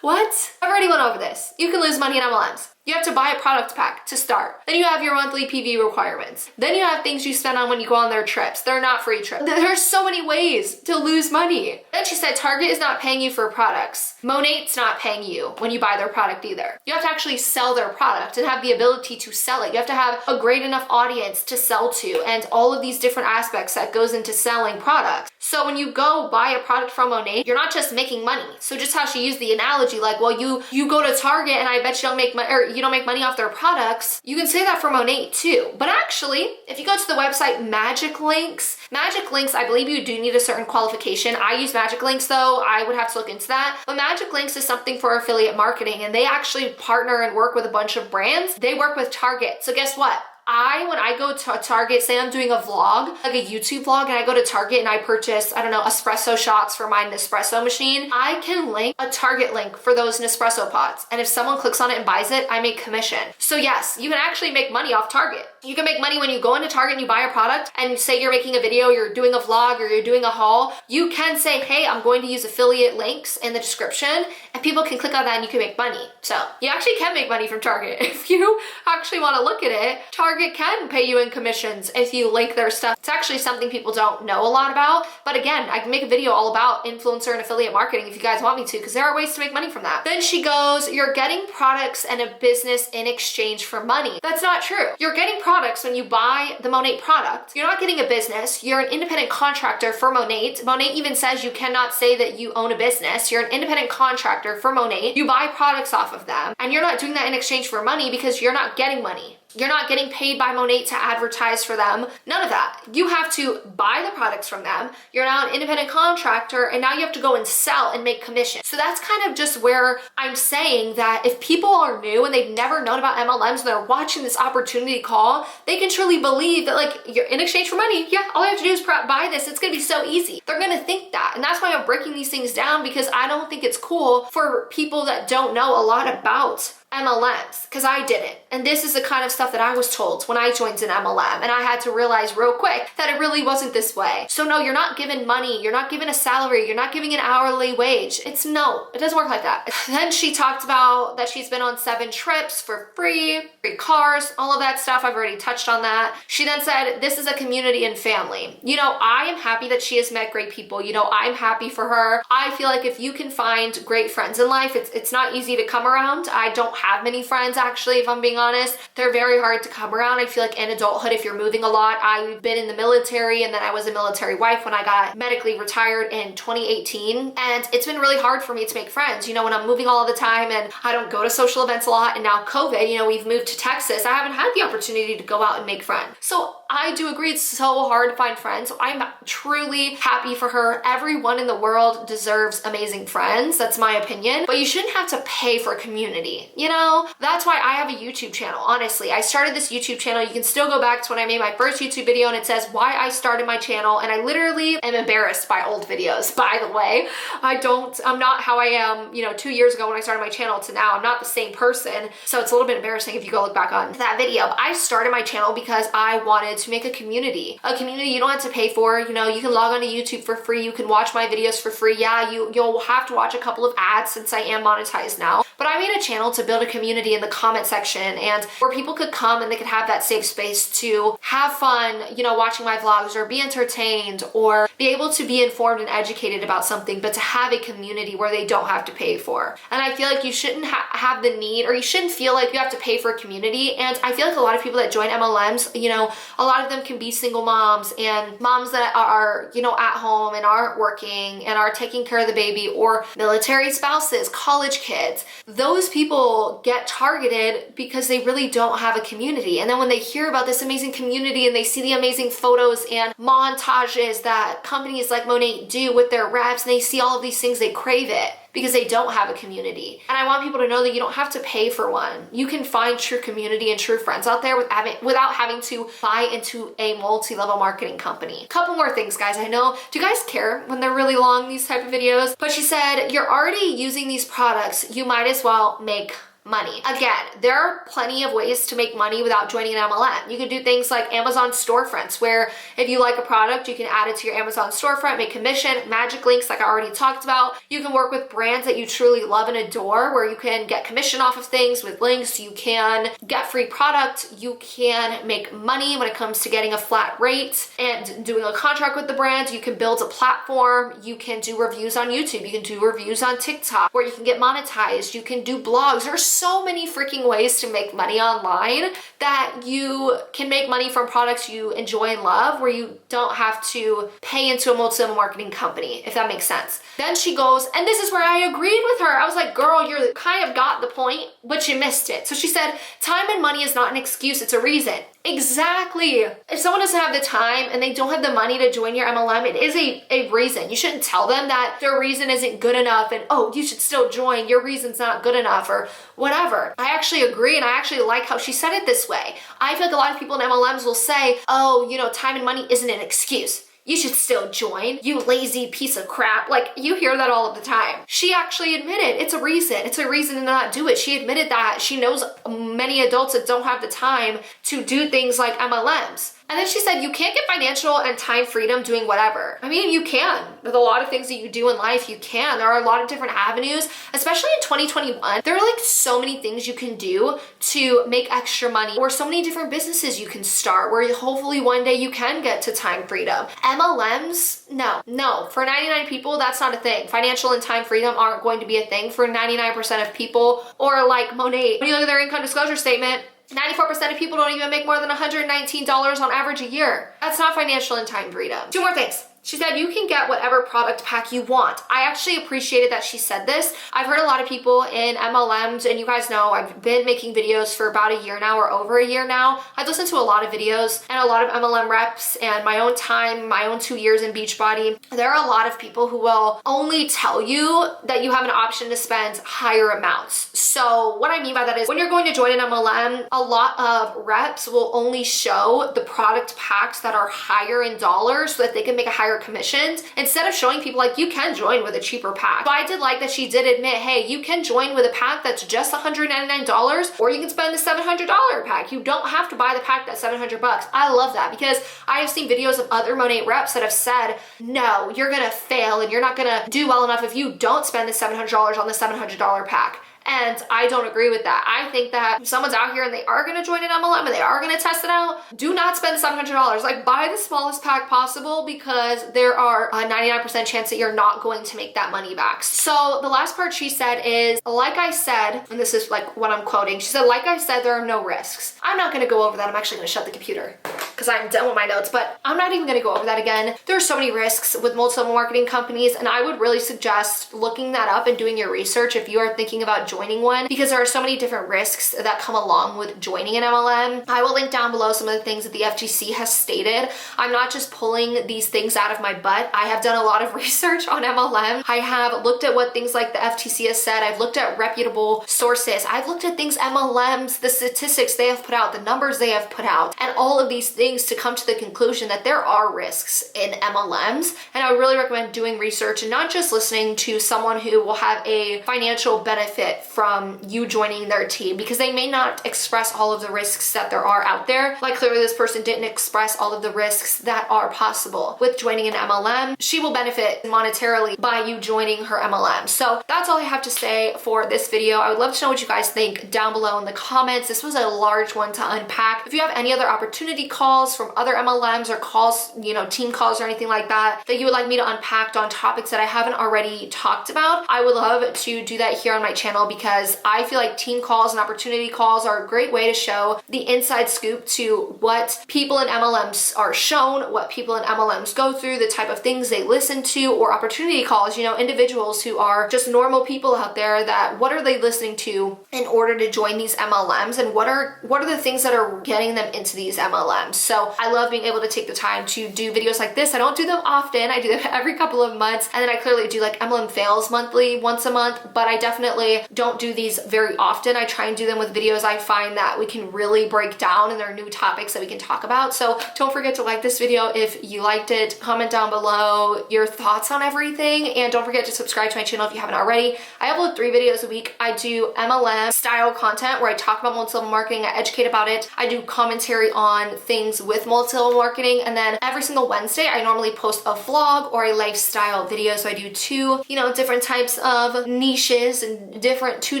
What? I've already went over this. You can lose money in MLMs. You have to buy a product pack to start. Then you have your monthly PV requirements. Then you have things you spend on when you go on their trips. They're not free trips. There's so many ways to lose money. Then she said Target is not paying you for products. Monat's not paying you when you buy their product either. You have to actually sell their product and have the ability to sell it. You have to have a great enough audience to sell to, and all of these different aspects that goes into selling products. So when you go buy a product from Monat, you're not just making money. So just how she used the analogy, like, well, you you go to Target and I bet you don't make money, or you don't make money off their products. You can say that for Monat too. But actually, if you go to the website Magic Links, I believe you do need a certain qualification. I use Magic Links though. I would have to look into that. But Magic Links is something for affiliate marketing, and they actually partner and work with a bunch of brands. They work with Target. So guess what? When I go to Target, say I'm doing a vlog, like a YouTube vlog, and I go to Target and I purchase, I don't know, espresso shots for my Nespresso machine, I can link a Target link for those Nespresso pods. And if someone clicks on it and buys it, I make commission. So yes, you can actually make money off Target. You can make money when you go into Target and you buy a product and say you're making a video, you're doing a vlog, or you're doing a haul. You can say, hey, I'm going to use affiliate links in the description, and people can click on that and you can make money. So you actually can make money from Target. If you actually want to look at it, Target can pay you in commissions if you link their stuff. It's actually something people don't know a lot about. But again, I can make a video all about influencer and affiliate marketing if you guys want me to, because there are ways to make money from that. Then she goes, you're getting products and a business in exchange for money. That's not true. You're getting products when you buy the Monat product. You're not getting a business. You're an independent contractor for Monat. Monat even says you cannot say that you own a business. You're an independent contractor for Monat. You buy products off of them, and you're not doing that in exchange for money because you're not getting money. You're not getting paid by Monat to advertise for them. None of that. You have to buy the products from them. You're now an independent contractor, and now you have to go and sell and make commission. So that's kind of just where I'm saying that if people are new and they've never known about MLMs and they're watching this opportunity call, they can truly believe that, like, you're in exchange for money. Yeah, all I have to do is buy this. It's gonna be so easy. They're gonna think that. And that's why I'm breaking these things down, because I don't think it's cool for people that don't know a lot about MLMs, because I didn't. And this is the kind of stuff that I was told when I joined an MLM, and I had to realize real quick that it really wasn't this way. So no, you're not given money, you're not given a salary, you're not giving an hourly wage. No, it doesn't work like that. Then she talked about that she's been on 7 trips for free cars, all of that stuff. I've already touched on that. She then said, this is a community and family. You know, I am happy that she has met great people. You know, I'm happy for her. I feel like if you can find great friends in life, it's not easy to come around. I don't have many friends, actually, if I'm being honest. They're very hard to come around. I feel like in adulthood, if you're moving a lot, I've been in the military, and then I was a military wife when I got medically retired in 2018. And it's been really hard for me to make friends. You know, when I'm moving all the time and I don't go to social events a lot, and now COVID, you know, we've moved to Texas, I haven't had the opportunity to go out and make friends. So I do agree it's so hard to find friends. So I'm truly happy for her. Everyone in the world deserves amazing friends. That's my opinion. But you shouldn't have to pay for a community. You know, that's why I have a YouTube channel. Honestly, I started this YouTube channel. You can still go back to when I made my first YouTube video, and it says why I started my channel. And I literally am embarrassed by old videos, by the way. I'm not how I am, you know, 2 years ago when I started my channel to now. I'm not the same person. So it's a little bit embarrassing if you go look back on that video. But I started my channel because I wanted to make a community you don't have to pay for. You know, you can log onto YouTube for free. You can watch my videos for free. Yeah, you'll have to watch a couple of ads since I am monetized now. But I made a channel to build a community in the comment section, and where people could come and they could have that safe space to have fun, you know, watching my vlogs, or be entertained, or be able to be informed and educated about something, but to have a community where they don't have to pay for. And I feel like you shouldn't have the need, or you shouldn't feel like you have to pay for a community. And I feel like a lot of people that join MLMs, you know, a lot of them can be single moms, and moms that are, you know, at home and aren't working and are taking care of the baby, or military spouses, college kids. Those people get targeted because they really don't have a community. And then when they hear about this amazing community and they see the amazing photos and montages that companies like Monat do with their reps, and they see all of these things, they crave it because they don't have a community. And I want people to know that you don't have to pay for one. You can find true community and true friends out there without having to buy into a multi-level marketing company. Couple more things, guys. I know, do you guys care when they're really long, these type of videos? But she said, you're already using these products, you might as well make money. Again, there are plenty of ways to make money without joining an MLM. You can do things like Amazon storefronts, where if you like a product, you can add it to your Amazon storefront, make commission. Magic links, like I already talked about. You can work with brands that you truly love and adore, where you can get commission off of things with links. You can get free product. You can make money when it comes to getting a flat rate and doing a contract with the brand. You can build a platform. You can do reviews on YouTube. You can do reviews on TikTok, where you can get monetized. You can do blogs. There's so many freaking ways to make money online that you can make money from products you enjoy and love where you don't have to pay into a multi-level marketing company, if that makes sense. Then she goes, and this is where I agreed with her. I was like, girl, you kind of got the point, but you missed it. So she said, time and money is not an excuse, it's a reason. Exactly. If someone doesn't have the time and they don't have the money to join your MLM, it is a reason. You shouldn't tell them that their reason isn't good enough and, oh, you should still join, your reason's not good enough or whatever. I actually agree, and I actually like how she said it this way. I feel like a lot of people in MLMs will say, oh, you know, time and money isn't an excuse. You should still join, you lazy piece of crap. Like, you hear that all of the time. She actually admitted it's a reason. It's a reason to not do it. She admitted that she knows many adults that don't have the time to do things like MLMs. And then she said, you can't get financial and time freedom doing whatever. I mean, you can. With a lot of things that you do in life, you can. There are a lot of different avenues, especially in 2021. There are like so many things you can do to make extra money, or so many different businesses you can start where hopefully one day you can get to time freedom. MLMs, no. For 99 people, that's not a thing. Financial and time freedom aren't going to be a thing for 99% of people. Or like Monat, when you look at their income disclosure statement, 94% of people don't even make more than $119 on average a year. That's not financial and time freedom. Two more things. She said, you can get whatever product pack you want. I actually appreciated that she said this. I've heard a lot of people in MLMs, and you guys know I've been making videos for about a year now or over a year now. I've listened to a lot of videos and a lot of MLM reps and my own time, my own 2 years in Beachbody. There are a lot of people who will only tell you that you have an option to spend higher amounts. So what I mean by that is when you're going to join an MLM, a lot of reps will only show the product packs that are higher in dollars so that they can make a higher commissions instead of showing people like you can join with a cheaper pack. But I did like that she did admit, hey, you can join with a pack that's just $199, or you can spend the $700 pack. You don't have to buy the pack that's $700. I love that because I have seen videos of other Monat reps that have said, no, you're gonna fail and you're not gonna do well enough if you don't spend the $700 on the $700 pack. And I don't agree with that. I think that if someone's out here and they are gonna join an MLM and they are gonna test it out, do not spend $700. Like, buy the smallest pack possible because there are a 99% chance that you're not going to make that money back. So the last part she said is, like I said, and this is like what I'm quoting, she said, like I said, there are no risks. I'm not gonna go over that. I'm actually gonna shut the computer because I'm done with my notes, but I'm not even gonna go over that again. There are so many risks with multi-level marketing companies, and I would really suggest looking that up and doing your research if you are thinking about joining one, because there are so many different risks that come along with joining an MLM. I will link down below some of the things that the FTC has stated. I'm not just pulling these things out of my butt. I have done a lot of research on MLM. I have looked at what things like the FTC has said. I've looked at reputable sources. I've looked at things MLMs, the statistics they have put out, the numbers they have put out, and all of these things to come to the conclusion that there are risks in MLMs. And I would really recommend doing research and not just listening to someone who will have a financial benefit from you joining their team, because they may not express all of the risks that there are out there. Like, clearly this person didn't express all of the risks that are possible with joining an MLM. She will benefit monetarily by you joining her MLM. So that's all I have to say for this video. I would love to know what you guys think down below in the comments. This was a large one to unpack. If you have any other opportunity calls from other MLMs or calls, you know, team calls or anything like that, that you would like me to unpack on topics that I haven't already talked about, I would love to do that here on my channel, because I feel like team calls and opportunity calls are a great way to show the inside scoop to what people in MLMs are shown, what people in MLMs go through, the type of things they listen to, or opportunity calls, you know, individuals who are just normal people out there, that what are they listening to in order to join these MLMs, and what are the things that are getting them into these MLMs. So I love being able to take the time to do videos like this. I don't do them often. I do them every couple of months, and then I clearly do like MLM fails monthly, once a month, but I definitely don't do these very often. I try and do them with videos I find that we can really break down, and there are new topics that we can talk about. So don't forget to like this video if you liked it. Comment down below your thoughts on everything, and don't forget to subscribe to my channel if you haven't already. I upload 3 videos a week. I do MLM style content where I talk about multi-level marketing, I educate about it. I do commentary on things with multi-level marketing, and then every single Wednesday I normally post a vlog or a lifestyle video. So I do 2, you know, different types of niches and 2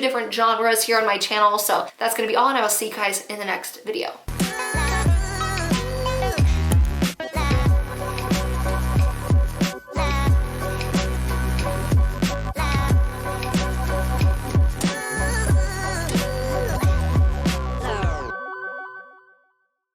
different genres here on my channel. So that's gonna be all, and I will see you guys in the next video.